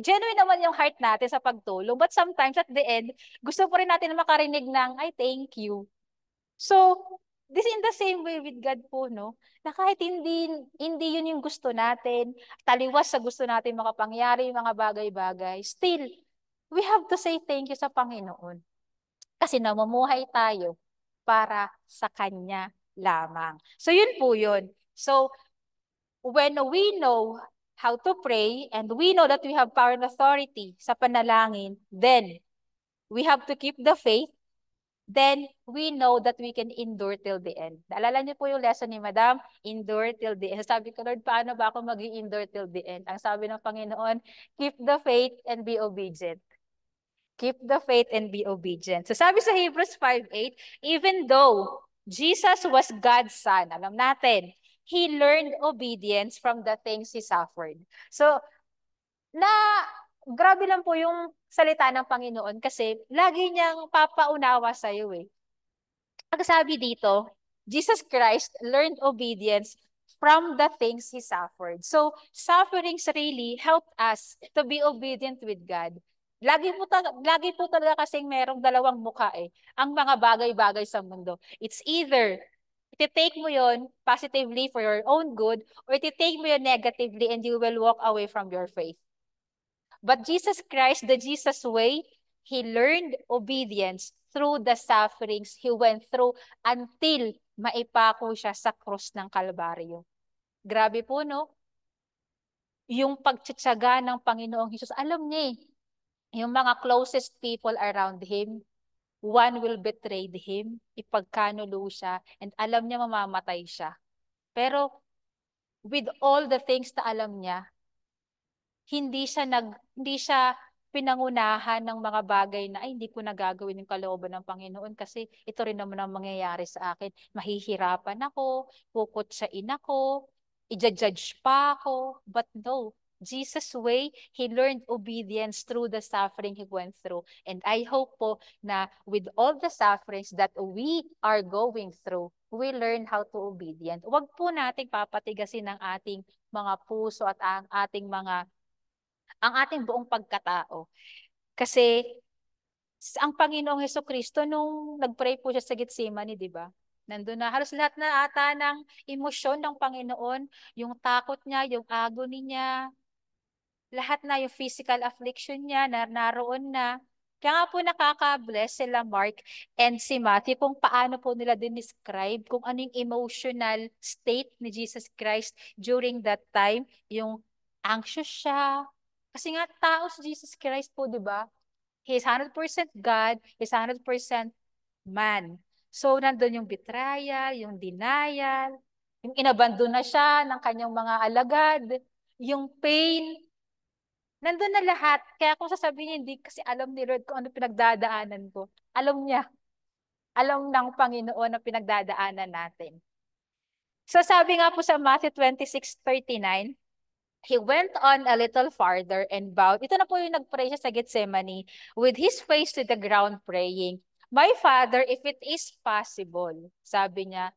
genuine naman yung heart natin sa pagtulong, but sometimes at the end, gusto po rin natin makarinig ng, ay, thank you. So, this in the same way with God po, no? Na kahit hindi yun yung gusto natin, taliwas sa gusto natin makapangyari yung mga bagay-bagay, still, we have to say thank you sa Panginoon. Kasi namumuhay tayo para sa Kanya lamang. So, yun po yun. So, when we know how to pray and we know that we have power and authority sa panalangin, then we have to keep the faith, then we know that we can endure till the end. Naalala niyo po yung lesson ni Madam, endure till the end. Sabi ko, Lord, paano ba ako mag-endure till the end? Ang sabi ng Panginoon, keep the faith and be obedient. Keep the faith and be obedient. So sabi sa Hebrews 5:8, even though Jesus was God's son, alam natin, He learned obedience from the things He suffered. So, grabe lang po yung salita ng Panginoon kasi lagi niyang papaunawa sa iyo eh. Ang sabi dito, Jesus Christ learned obedience from the things He suffered. So, sufferings really helped us to be obedient with God. Lagi po talaga kasing merong dalawang mukha eh, ang mga bagay-bagay sa mundo. It's either iti-take mo yon positively for your own good or iti-take mo yon negatively and you will walk away from your faith. But Jesus Christ, the Jesus way, He learned obedience through the sufferings He went through until maipako siya sa krus ng Kalbaryo. Grabe po, no? Yung pagtsatsaga ng Panginoong Hesus, alam niya eh, yung mga closest people around Him, one will betray Him, ipagkanulo siya, and alam niya mamamatay siya. Pero with all the things na alam niya, hindi siya pinangunahan ng mga bagay na ay hindi ko nagagawin yung kalooban ng Panginoon kasi ito rin naman ang mangyayari sa akin. Mahihirapan ako, kukutsain ako, i-judge pa ako. But no, Jesus' way, He learned obedience through the suffering He went through. And I hope po na with all the sufferings that we are going through, we learn how to obedient. Huwag po nating papatigasin ang ating mga puso at ang ating buong pagkatao. Kasi ang Panginoong Hesukristo, nung nagpray po siya sa Getsemani, di ba? Nandun na halos lahat na ata ng emosyon ng Panginoon, yung takot niya, yung agony niya, lahat na yung physical affliction niya na naroon na. Kaya nga po nakaka-bless sila Mark and si Matthew kung paano po nila din-describe kung ano yung emotional state ni Jesus Christ during that time. Yung anxious siya. Kasi nga tao si Jesus Christ po, di ba? He's 100% God, he's 100% man. So, nandun yung betrayal, yung denial, yung inabandon na siya ng kanyang mga alagad, yung pain, nandun na lahat. Kaya kung sasabihin niya, hindi kasi alam ni Lord kung ano pinagdadaanan ko. Alam niya. Alam ng Panginoon ang pinagdadaanan natin. So sabi nga po sa Matthew 26:39, He went on a little farther and bowed. Ito na po yung nag-pray siya sa Gethsemane with his face to the ground praying, My Father, if it is possible, sabi niya,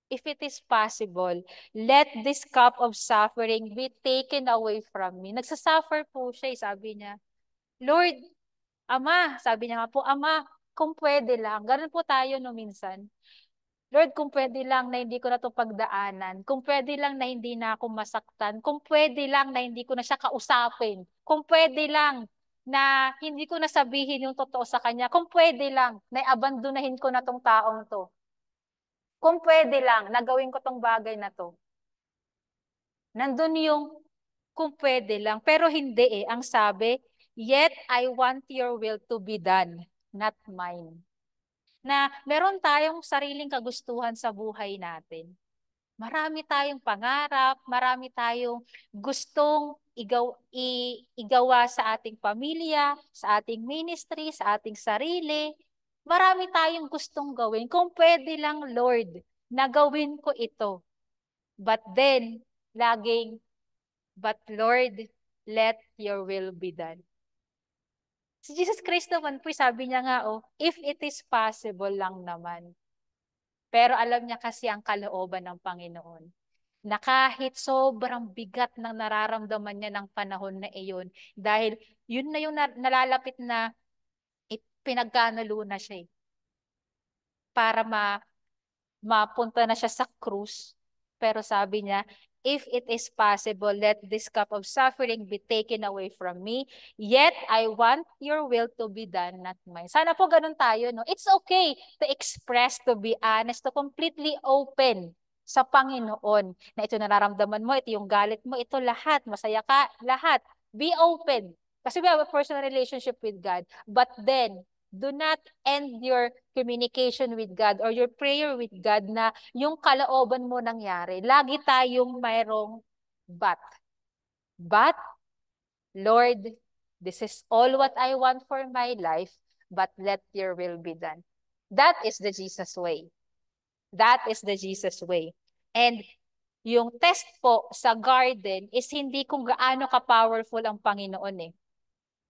if it is possible, let this cup of suffering be taken away from me. Nagsasuffer po siya, sabi niya. Lord, Ama, sabi niya nga po, Ama, kung pwede lang. Ganun po tayo no minsan. Lord, kung pwede lang na hindi ko na ito pagdaanan. Kung pwede lang na hindi na ako masaktan. Kung pwede lang na hindi ko na siya kausapin. Kung pwede lang na hindi ko na sabihin yung totoo sa kanya. Kung pwede lang na abandonahin ko na tong taong to. Kung pwede lang na gawin ko tong bagay na to. Nandun yung kung pwede lang. Pero hindi eh. Ang sabi, yet I want your will to be done, not mine. Na meron tayong sariling kagustuhan sa buhay natin. Marami tayong pangarap, marami tayong gustong igawa sa ating pamilya, sa ating ministry, sa ating sarili. Marami tayong gustong gawin. Kung pwede lang, Lord, na gawin ko ito. But then, but Lord, let your will be done. Si Jesus Christ naman po, sabi niya nga, if it is possible lang naman. Pero alam niya kasi ang kalooban ng Panginoon. Na kahit sobrang bigat ng nararamdaman niya ng panahon na iyon, dahil yun na yung nalalapit na pinagkanulo na siya para mapunta na siya sa krus. Pero sabi niya, if it is possible, let this cup of suffering be taken away from me. Yet, I want your will to be done, not mine. Sana po ganun tayo, no? It's okay to express, to be honest, to completely open sa Panginoon. Na ito nararamdaman mo, ito yung galit mo, ito lahat, masaya ka, lahat. Be open. Kasi we have a personal relationship with God. But then, do not end your communication with God or your prayer with God na yung kalooban mo nangyari. Lagi tayong mayroong but. But, Lord, this is all what I want for my life, but let your will be done. That is the Jesus way. That is the Jesus way. And yung test po sa garden is hindi kung gaano ka-powerful ang Panginoon eh.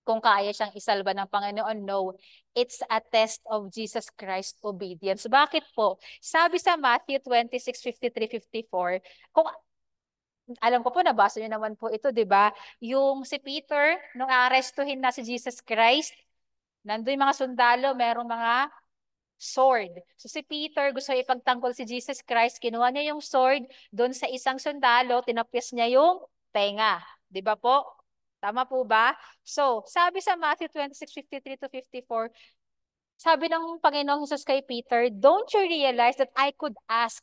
Kung kaya siyang isalba ng Panginoon, no. It's a test of Jesus Christ obedience. Bakit po? Sabi sa Matthew 26:53-54, kung alam ko po, nabasa niyo naman po ito, di ba? Yung si Peter, nung arestuhin na si Jesus Christ, nandun yung mga sundalo, merong mga sword. So si Peter, gusto ipagtanggol si Jesus Christ, kinuha niya yung sword, doon sa isang sundalo, tinapyas niya yung tenga. Di ba po? Tama po ba? So, sabi sa Matthew 26:53-54, sabi ng Panginoong Hesus kay Peter, don't you realize that I could ask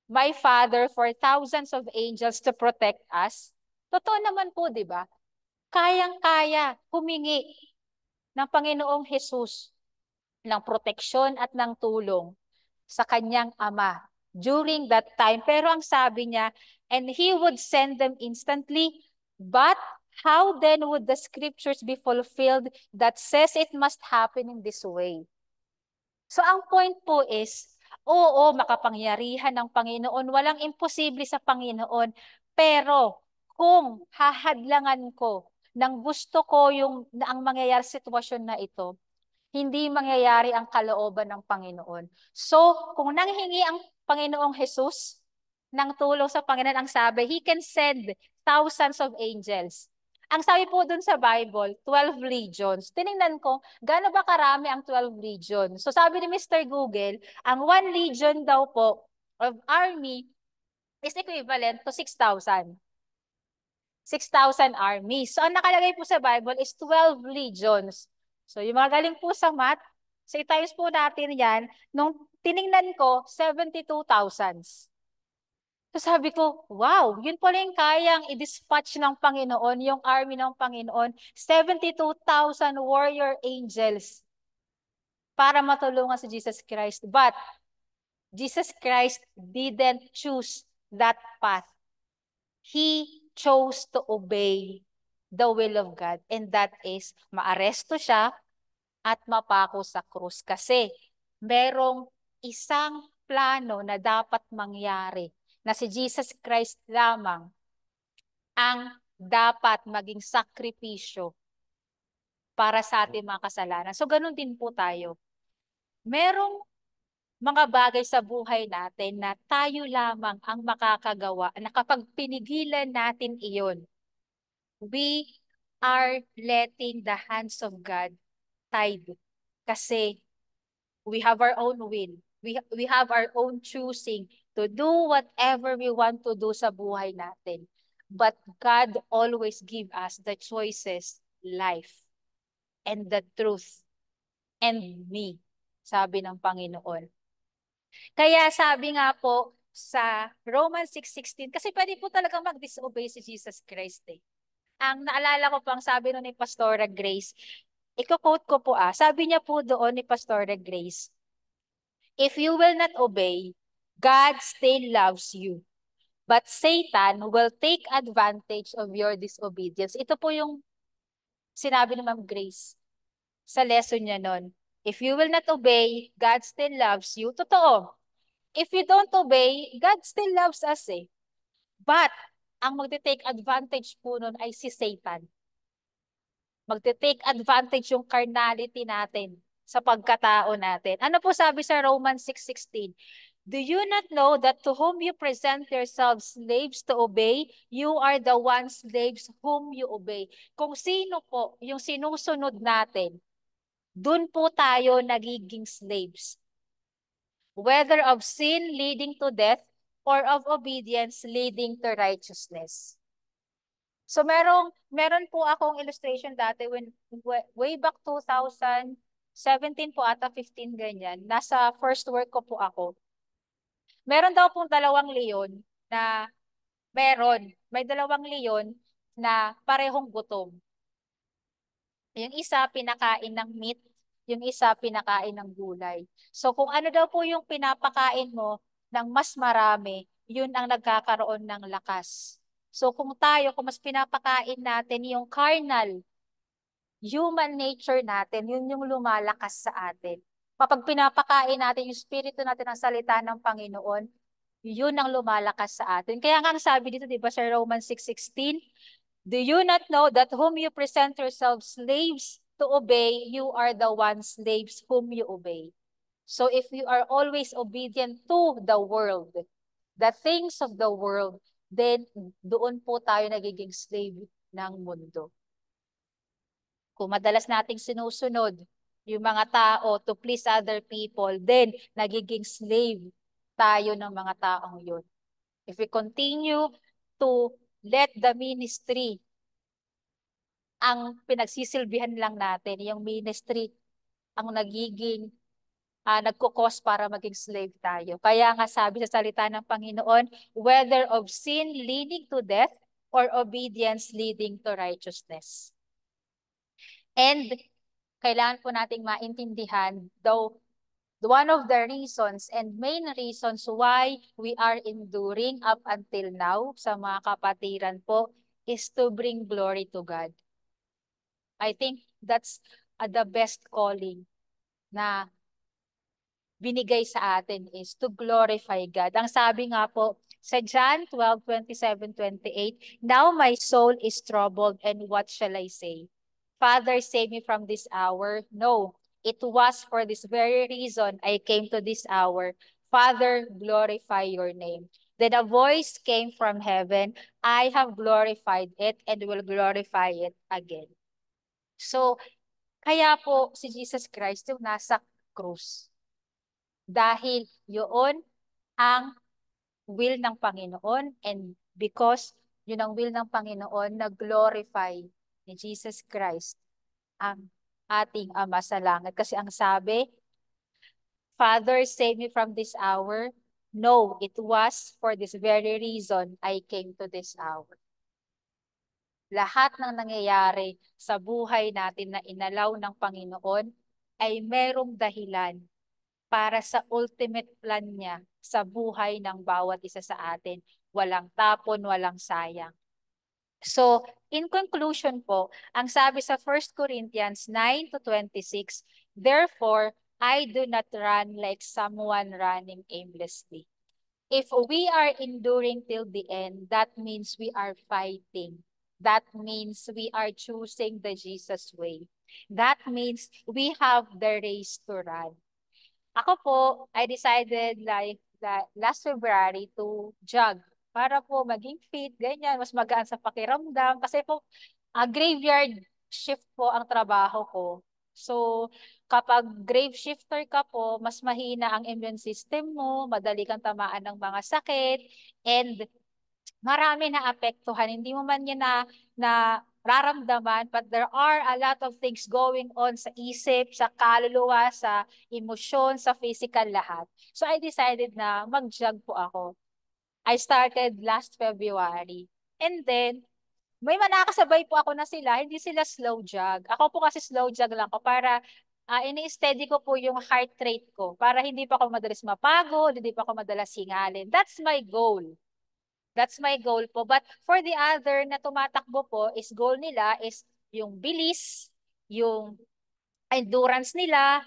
my Father for thousands of angels to protect us? Totoo naman po, di ba? Kayang-kaya humingi ng Panginoong Hesus ng proteksyon at ng tulong sa kanyang ama during that time. Pero ang sabi niya, and He would send them instantly, but how then would the scriptures be fulfilled that says it must happen in this way? So ang point po is, oo, makapangyarihan ng Panginoon. Walang imposible sa Panginoon. Pero kung hahadlangan ko ng gusto ko na ang mangyayari sa sitwasyon na ito, hindi mangyayari ang kalooban ng Panginoon. So, kung nanghingi ang Panginoong Jesus ng tulong sa Panginoon, ang sabi, He can send thousands of angels. Ang sabi po dun sa Bible, 12 legions. Tiningnan ko, gaano ba karami ang 12 legions? So sabi ni Mr. Google, ang 1 legion daw po of army is equivalent to 6,000. 6,000 armies. So ang nakalagay po sa Bible is 12 legions. So yung mga galing po sa math, so i-times po natin yan, nung tiningnan ko, 72,000. So sabi ko, wow, yun pala yung kayang i-dispatch ng Panginoon, yung army ng Panginoon, 72,000 warrior angels para matulungan si Jesus Christ. But Jesus Christ didn't choose that path. He chose to obey the will of God. And that is, maaresto siya at mapako sa krus. Kasi merong isang plano na dapat mangyari na si Jesus Christ lamang ang dapat maging sakripisyo para sa ating mga kasalanan. So, ganun din po tayo. Merong mga bagay sa buhay natin na tayo lamang ang makakagawa na kapag pinigilan natin iyon, we are letting the hands of God tied. Kasi we have our own will. We have our own choosing to do whatever we want to do sa buhay natin. But God always give us the choices, life, and the truth, and me, sabi ng Panginoon. Kaya sabi nga po sa Romans 6:16, kasi pwede po talaga mag-disobey si Jesus Christ eh. Ang naalala ko pang sabi nun ni Pastora Grace, iko-quote ko po sabi niya po doon ni Pastora Grace, if you will not obey, God still loves you. But Satan will take advantage of your disobedience. Ito po yung sinabi ni Ma'am Grace sa lesson niya nun. If you will not obey, God still loves you. Totoo. If you don't obey, God still loves us eh. But, ang magte-take advantage po nun ay si Satan. Magte-take advantage yung carnality natin sa pagkatao natin. Ano po sabi sa Romans 6:16? Do you not know that to whom you present yourselves slaves to obey, you are the one slaves whom you obey? Kung sino po yung sinusunod natin, dun po tayo nagiging slaves. Whether of sin leading to death or of obedience leading to righteousness. So meron po akong illustration dati when way back 2017 po ata 15 ganyan. Nasa first work ko po ako. Meron daw pong dalawang leon na may dalawang leon na parehong gutom. Yung isa pinakain ng meat, yung isa pinakain ng gulay. So kung ano daw po yung pinapakain mo ng mas marami, yun ang nagkakaroon ng lakas. So kung mas pinapakain natin yung carnal, human nature natin, yun yung lumalakas sa atin. Kapag pinapakain natin yung spirito natin ng salita ng Panginoon, yun ang lumalakas sa atin. Kaya nga sabi dito, di ba, sa Romans 6:16, do you not know that whom you present yourselves slaves to obey, you are the one slaves whom you obey? So if you are always obedient to the world, the things of the world, then doon po tayo nagiging slave ng mundo. Kung madalas nating sinusunod yung mga tao to please other people, then nagiging slave tayo ng mga taong yun. If we continue to let the ministry, ang pinagsisilbihan lang natin, yung ministry, ang nagiging nagkukos para maging slave tayo. Kaya nga sabi sa salita ng Panginoon, whether of sin leading to death or obedience leading to righteousness. And kailangan po nating maintindihan, though one of the reasons and main reasons why we are enduring up until now sa mga kapatiran po is to bring glory to God. I think that's the best calling na binigay sa atin is to glorify God. Ang sabi nga po sa John 12:27-28, now my soul is troubled and what shall I say? Father, save me from this hour. No, it was for this very reason I came to this hour. Father, glorify your name. Then a voice came from heaven, I have glorified it and will glorify it again. So, kaya po si Jesus Christ yung nasa krus. Dahil yun ang will ng Panginoon, and because yun ang will ng Panginoon, nag-glorify ni Jesus Christ ang ating Ama sa langit. Kasi ang sabi, Father, save me from this hour. No, it was for this very reason I came to this hour. Lahat ng nangyayari sa buhay natin na inalaw ng Panginoon ay merong dahilan para sa ultimate plan niya sa buhay ng bawat isa sa atin. Walang tapon, walang sayang. So, in conclusion po, ang sabi sa 1 Corinthians 9 to 26, therefore, I do not run like someone running aimlessly. If we are enduring till the end, that means we are fighting. That means we are choosing the Jesus way. That means we have the race to run. Ako po, I decided like last February to jog para po maging fit, ganyan, mas magaan sa pakiramdam. Kasi po, graveyard shift po ang trabaho ko. So, kapag grave shifter ka po, mas mahina ang immune system mo, madali kang tamaan ng mga sakit, and marami na apektuhan. Hindi mo man yan na raramdaman, but there are a lot of things going on sa isip, sa kaluluwa, sa emosyon, sa physical lahat. So I decided na mag-jog po ako. I started last February. And then, may manakasabay po ako na sila, hindi sila slow jog. Ako po kasi slow jog lang ko para ini-steady ko po yung heart rate ko para hindi pa ako madalas mapagod, hindi pa ako madalas hingalin. That's my goal. That's my goal po. But for the other na tumatakbo po, is goal nila is yung bilis, yung endurance nila,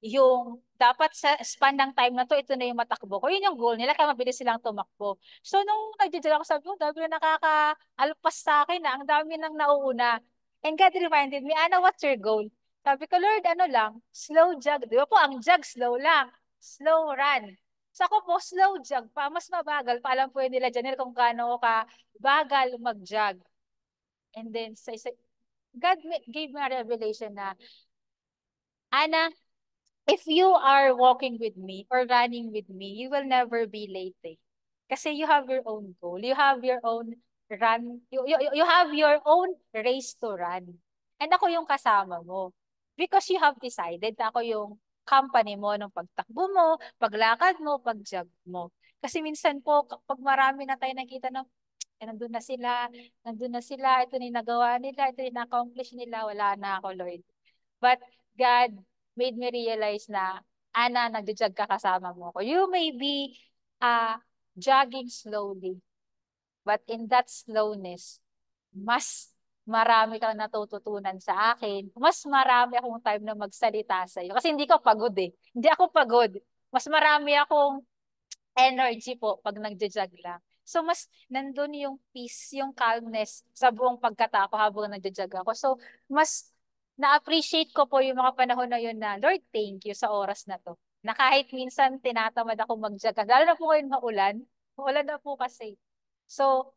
yung dapat sa span ng time na to, ito na yung matakbo ko. Yun yung goal nila, kaya mabilis silang tumakbo. So, nung nagdidil ako, sabi ko, dami na nakaka-alpas sa akin na, ang dami nang nauuna. And God reminded me, Ana, what's your goal? Sabi ko, Lord, ano lang, slow jog. Di ba po, ang jog, slow lang. Slow run. So ako po, slow jog pa, mas mabagal pa. Alam po yun nila, Janelle, kung gaano ka bagal mag-jog. And then, God gave me a revelation na, Ana, if you are walking with me or running with me, you will never be late. Eh. Kasi you have your own goal. You have your own run. You have your own race to run. And ako yung kasama mo. Because you have decided na ako yung company mo ng pagtakbo mo, paglakad mo, pagjog mo. Kasi minsan po, pag marami na tayo nakita ng nandun na sila, ito na yung nagawa nila, ito yung na-accomplish nila, wala na ako, Lord. But God made me realize na, Ana, nagja-jog ka kasama mo ko. You may be jogging slowly, but in that slowness, mas marami kang natututunan sa akin. Mas marami akong time na magsalita sa iyo. Kasi hindi ko pagod eh. Hindi ako pagod. Mas marami akong energy po pag nagja-jog lang. So, mas nandun yung peace, yung calmness sa buong pagkatao habang nagja-jog ako. So, mas na-appreciate ko po yung mga panahon na yun na, Lord, thank you sa oras na to. Na kahit minsan tinatamad ako mag-jog. Lalo na po ngayon maulan. Maulan na po kasi. So,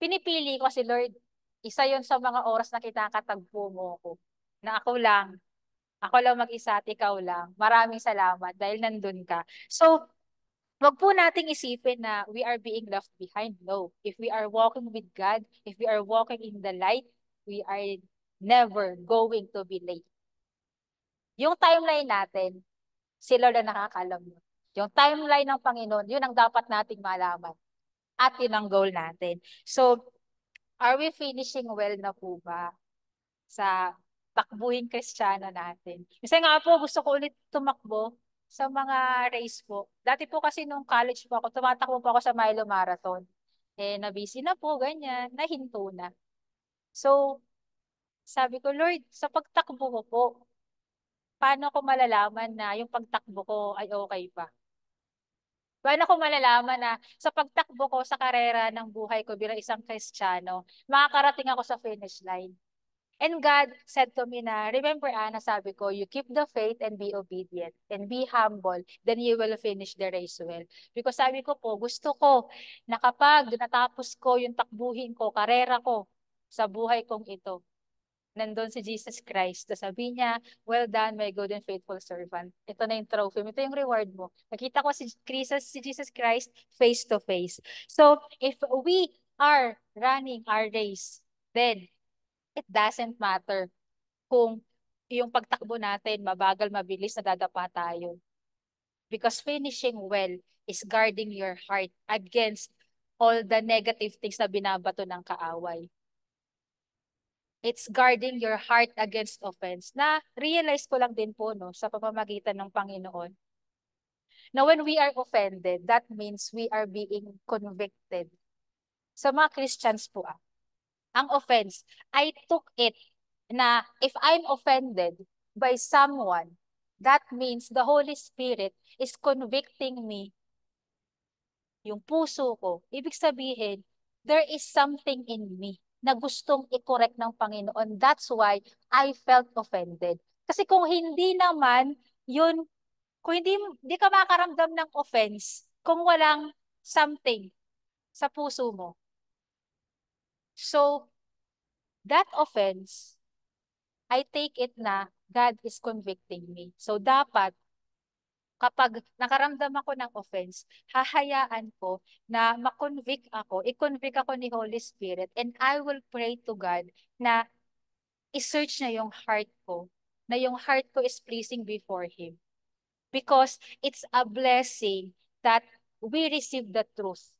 pinipili ko si Lord. Isa yon sa mga oras na kinakatagpo mo ko. Na ako lang mag-isa at ikaw lang. Maraming salamat dahil nandun ka. So, wag po nating isipin na we are being left behind. No. If we are walking with God, if we are walking in the light, we are never going to be late. Yung timeline natin, si Lord ang nakakalam yun. Yung timeline ng Panginoon, yun ang dapat nating malaman. At yun ang goal natin. So, are we finishing well na po ba sa takbuhin Kristiyano natin? Kasi nga po, gusto ko ulit tumakbo sa mga race po. Dati po kasi nung college po ako, tumatakbo po ako sa Milo Marathon. Eh, na-busy na po, ganyan, nahinto na. So, sabi ko, Lord, sa pagtakbo ko po, paano ko malalaman na yung pagtakbo ko ay okay pa? Paano ko malalaman na sa pagtakbo ko sa karera ng buhay ko bilang isang Kristiyano, makakarating ako sa finish line? And God said to me na, remember Anna, sabi ko, you keep the faith and be obedient and be humble, then you will finish the race well. Because sabi ko po, gusto ko na kapag natapos ko yung takbuhin ko, karera ko sa buhay kong ito, nandun si Jesus Christ. Sabi niya, well done, my good and faithful servant. Ito na yung trophy mo. Ito yung reward mo. Nakita ko si Jesus Christ face to face. So, if we are running our race, then it doesn't matter kung yung pagtakbo natin mabagal, mabilis, nadadapa tayo. Because finishing well is guarding your heart against all the negative things na binabato ng kaaway. It's guarding your heart against offense. Na realize ko lang din po no, sa pamamagitan ng Panginoon. Na when we are offended, that means we are being convicted. Sa mga Christians po ang offense, I took it na if I'm offended by someone, that means the Holy Spirit is convicting me, yung puso ko. Ibig sabihin, there is something in me na gustong i-correct ng Panginoon. That's why I felt offended. Kasi kung hindi naman, yun, kung hindi ka makaramdam ng offense, kung walang something sa puso mo. So, that offense, I take it na God is convicting me. So, dapat, kapag nakaramdam ako ng offense, hahayaan ko na makonvict ako, i-convict ako ni Holy Spirit, and I will pray to God na i-search na yung heart ko, na yung heart ko is pleasing before Him. Because it's a blessing that we receive the truth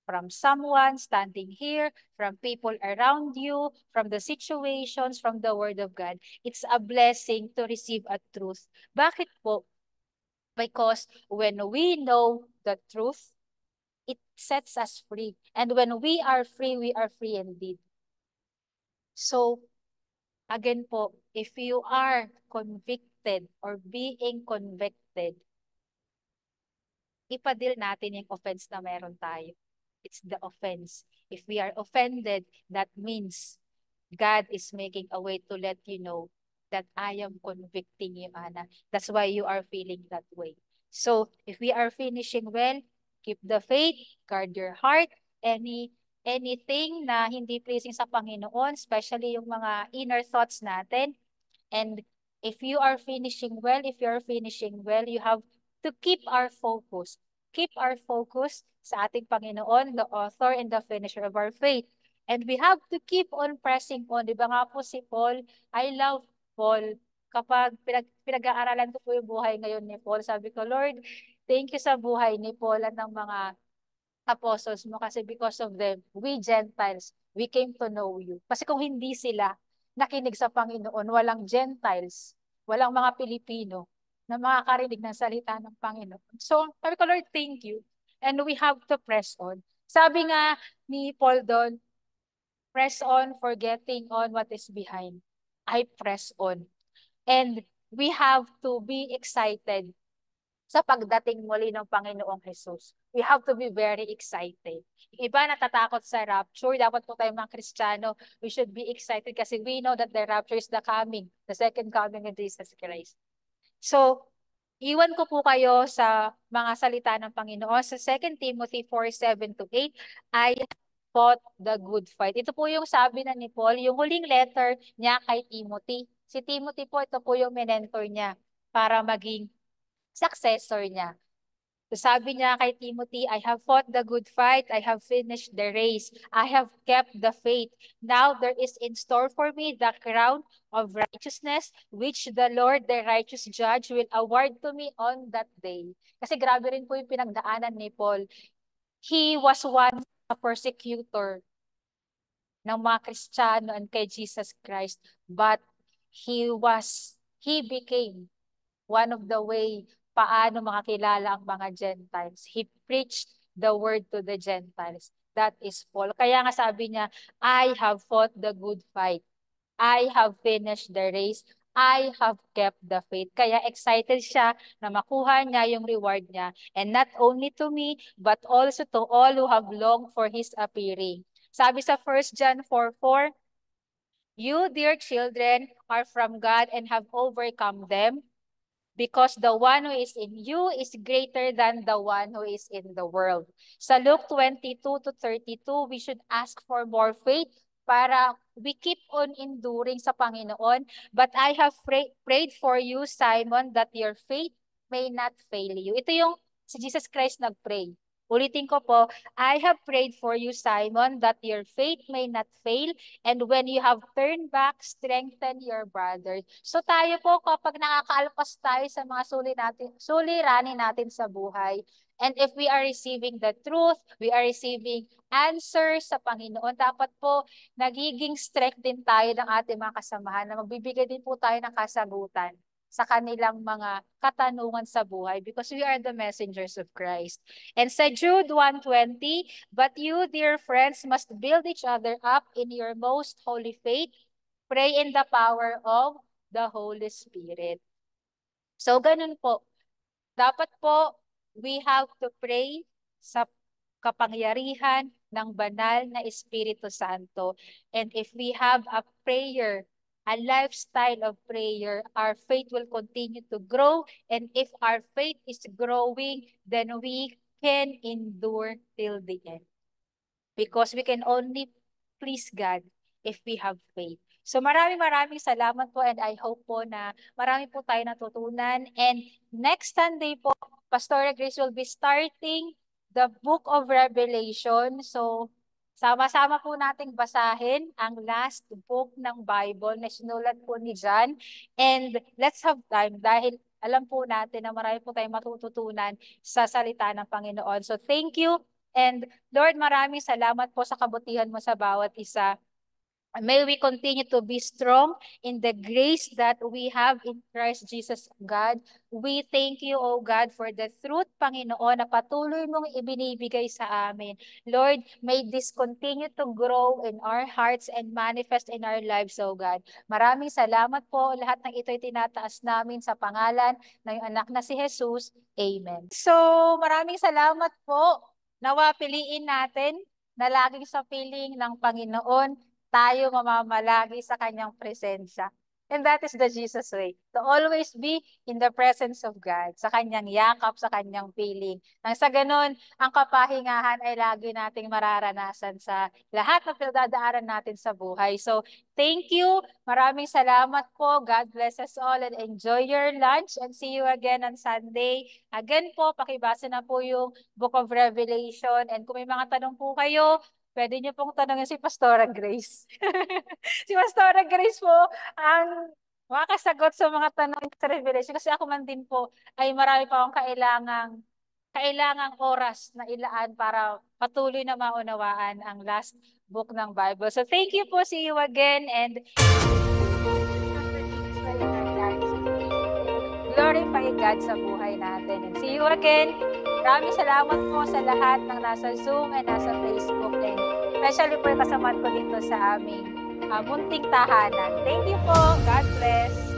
from someone standing here, from people around you, from the situations, from the Word of God. It's a blessing to receive a truth. Bakit po? Because when we know the truth, it sets us free. And when we are free indeed. So, again po, if you are convicted or being convicted, ipadil natin yung offense na meron tayo. It's the offense. If we are offended, that means God is making a way to let you know that I am convicting you, Anna. That's why you are feeling that way. So, if we are finishing well, keep the faith, guard your heart, anything na hindi pleasing sa Panginoon, especially yung mga inner thoughts natin. And if you are finishing well, you have to keep our focus. Keep our focus sa ating Panginoon, the author and the finisher of our faith. And we have to keep on pressing on. Di ba nga po si Paul, I love Paul. Kapag pinag-aaralan ko po yung buhay ngayon ni Paul, sabi ko, Lord, thank you sa buhay ni Paul at ng mga apostles mo kasi because of them, we Gentiles, we came to know you. Kasi kung hindi sila nakinig sa Panginoon, walang Gentiles, walang mga Pilipino na makakarinig ng salita ng Panginoon. So, sabi ko, Lord, thank you. And we have to press on. Sabi nga ni Paul doon, press on, forgetting on what is behind. I press on. And we have to be excited sa pagdating muli ng Panginoong Jesus. We have to be very excited. Yung iba natatakot sa rapture. Dapat po tayong mga Kristiyano, we should be excited kasi we know that the rapture is the coming, the second coming of Jesus Christ. So, iwan ko po kayo sa mga salita ng Panginoon. Sa 2 Timothy 4:7-8, I fought the good fight. Ito po yung sabi na ni Paul, yung huling letter niya kay Timothy. Si Timothy po, ito po yung mentor niya para maging successor niya. So sabi niya kay Timothy, I have fought the good fight, I have finished the race, I have kept the faith. Now there is in store for me the crown of righteousness, which the Lord, the righteous judge, will award to me on that day. Kasi grabe rin po yung pinagdaanan ni Paul. He was one a persecutor ng mga Kristiyano and kay Jesus Christ, but he became one of the way paano makakilala ang mga Gentiles. He preached the word to the Gentiles. That is Paul. Kaya nga sabi niya, I have fought the good fight. I have finished the race. I have kept the faith. Kaya excited siya na makuha niya yung reward niya. And not only to me, but also to all who have longed for His appearing. Sabi sa 1 John 4:4, You, dear children, are from God and have overcome them, because the one who is in you is greater than the one who is in the world. Sa Luke 22-32, we should ask for more faith para we keep on enduring sa Panginoon. But I have prayed for you, Simon, that your faith may not fail you. Ito yung si Jesus Christ nagpray. Ulitin ko po, I have prayed for you, Simon, that your faith may not fail, and when you have turned back, strengthen your brothers. So tayo po, kapag nakakaalpas tayo sa mga suliranin natin sa buhay, and if we are receiving the truth, we are receiving answers sa Panginoon, dapat po nagiging strength din tayo ng ating mga kasamahan na magbibigay din po tayo ng kasagutan sa kanilang mga katanungan sa buhay, because we are the messengers of Christ. And sa Jude 1:20, but you, dear friends, must build each other up in your most holy faith. Pray in the power of the Holy Spirit. So, ganun po. Dapat po, we have to pray sa kapangyarihan ng banal na Espiritu Santo. And if we have a prayer, a lifestyle of prayer, our faith will continue to grow. And if our faith is growing, then we can endure till the end. Because we can only please God if we have faith. So maraming salamat po, and I hope po na marami po tayo natutunan. And next Sunday po, Pastora Grace will be starting the book of Revelation. So sama-sama po nating basahin ang last book ng Bible na sinulat po ni John. And let's have time dahil alam po natin na marami po tayong matututunan sa salita ng Panginoon. So thank you. And Lord, maraming salamat po sa kabutihan mo sa bawat isa. May we continue to be strong in the grace that we have in Christ Jesus, God. We thank you, O God, for the truth, Panginoon, na patuloy mong ibinibigay sa amin. Lord, may this continue to grow in our hearts and manifest in our lives, O God. Maraming salamat po. Lahat ng ito'y tinataas namin sa pangalan ng iyong anak na si Jesus. Amen. So, maraming salamat po. Nawa piliin natin na laging sa piling ng Panginoon tayo mamamalagi sa kanyang presensya. And that is the Jesus way. To always be in the presence of God, sa kanyang yakap, sa kanyang piling. Nang sa ganun, ang kapahingahan ay lagi nating mararanasan sa lahat ng pinagdadaanan natin sa buhay. So, thank you. Maraming salamat po. God bless us all and enjoy your lunch, and see you again on Sunday. Again po, pakibasa na po yung Book of Revelation, and kung may mga tanong po kayo, pwede niyo pong tanongin si Pastora Grace. Si Pastora Grace po ang makasagot sa mga tanong sa Revelation, kasi ako man din po ay marami pa akong kailangang oras na ilaan para patuloy na maunawaan ang last book ng Bible. So thank you po. See you again, and glorify God sa buhay natin. And see you again. Maraming salamat po sa lahat ng nasa Zoom and nasa Facebook, and especially po kasama ko dito sa aming munting tahanan. Thank you po. God bless.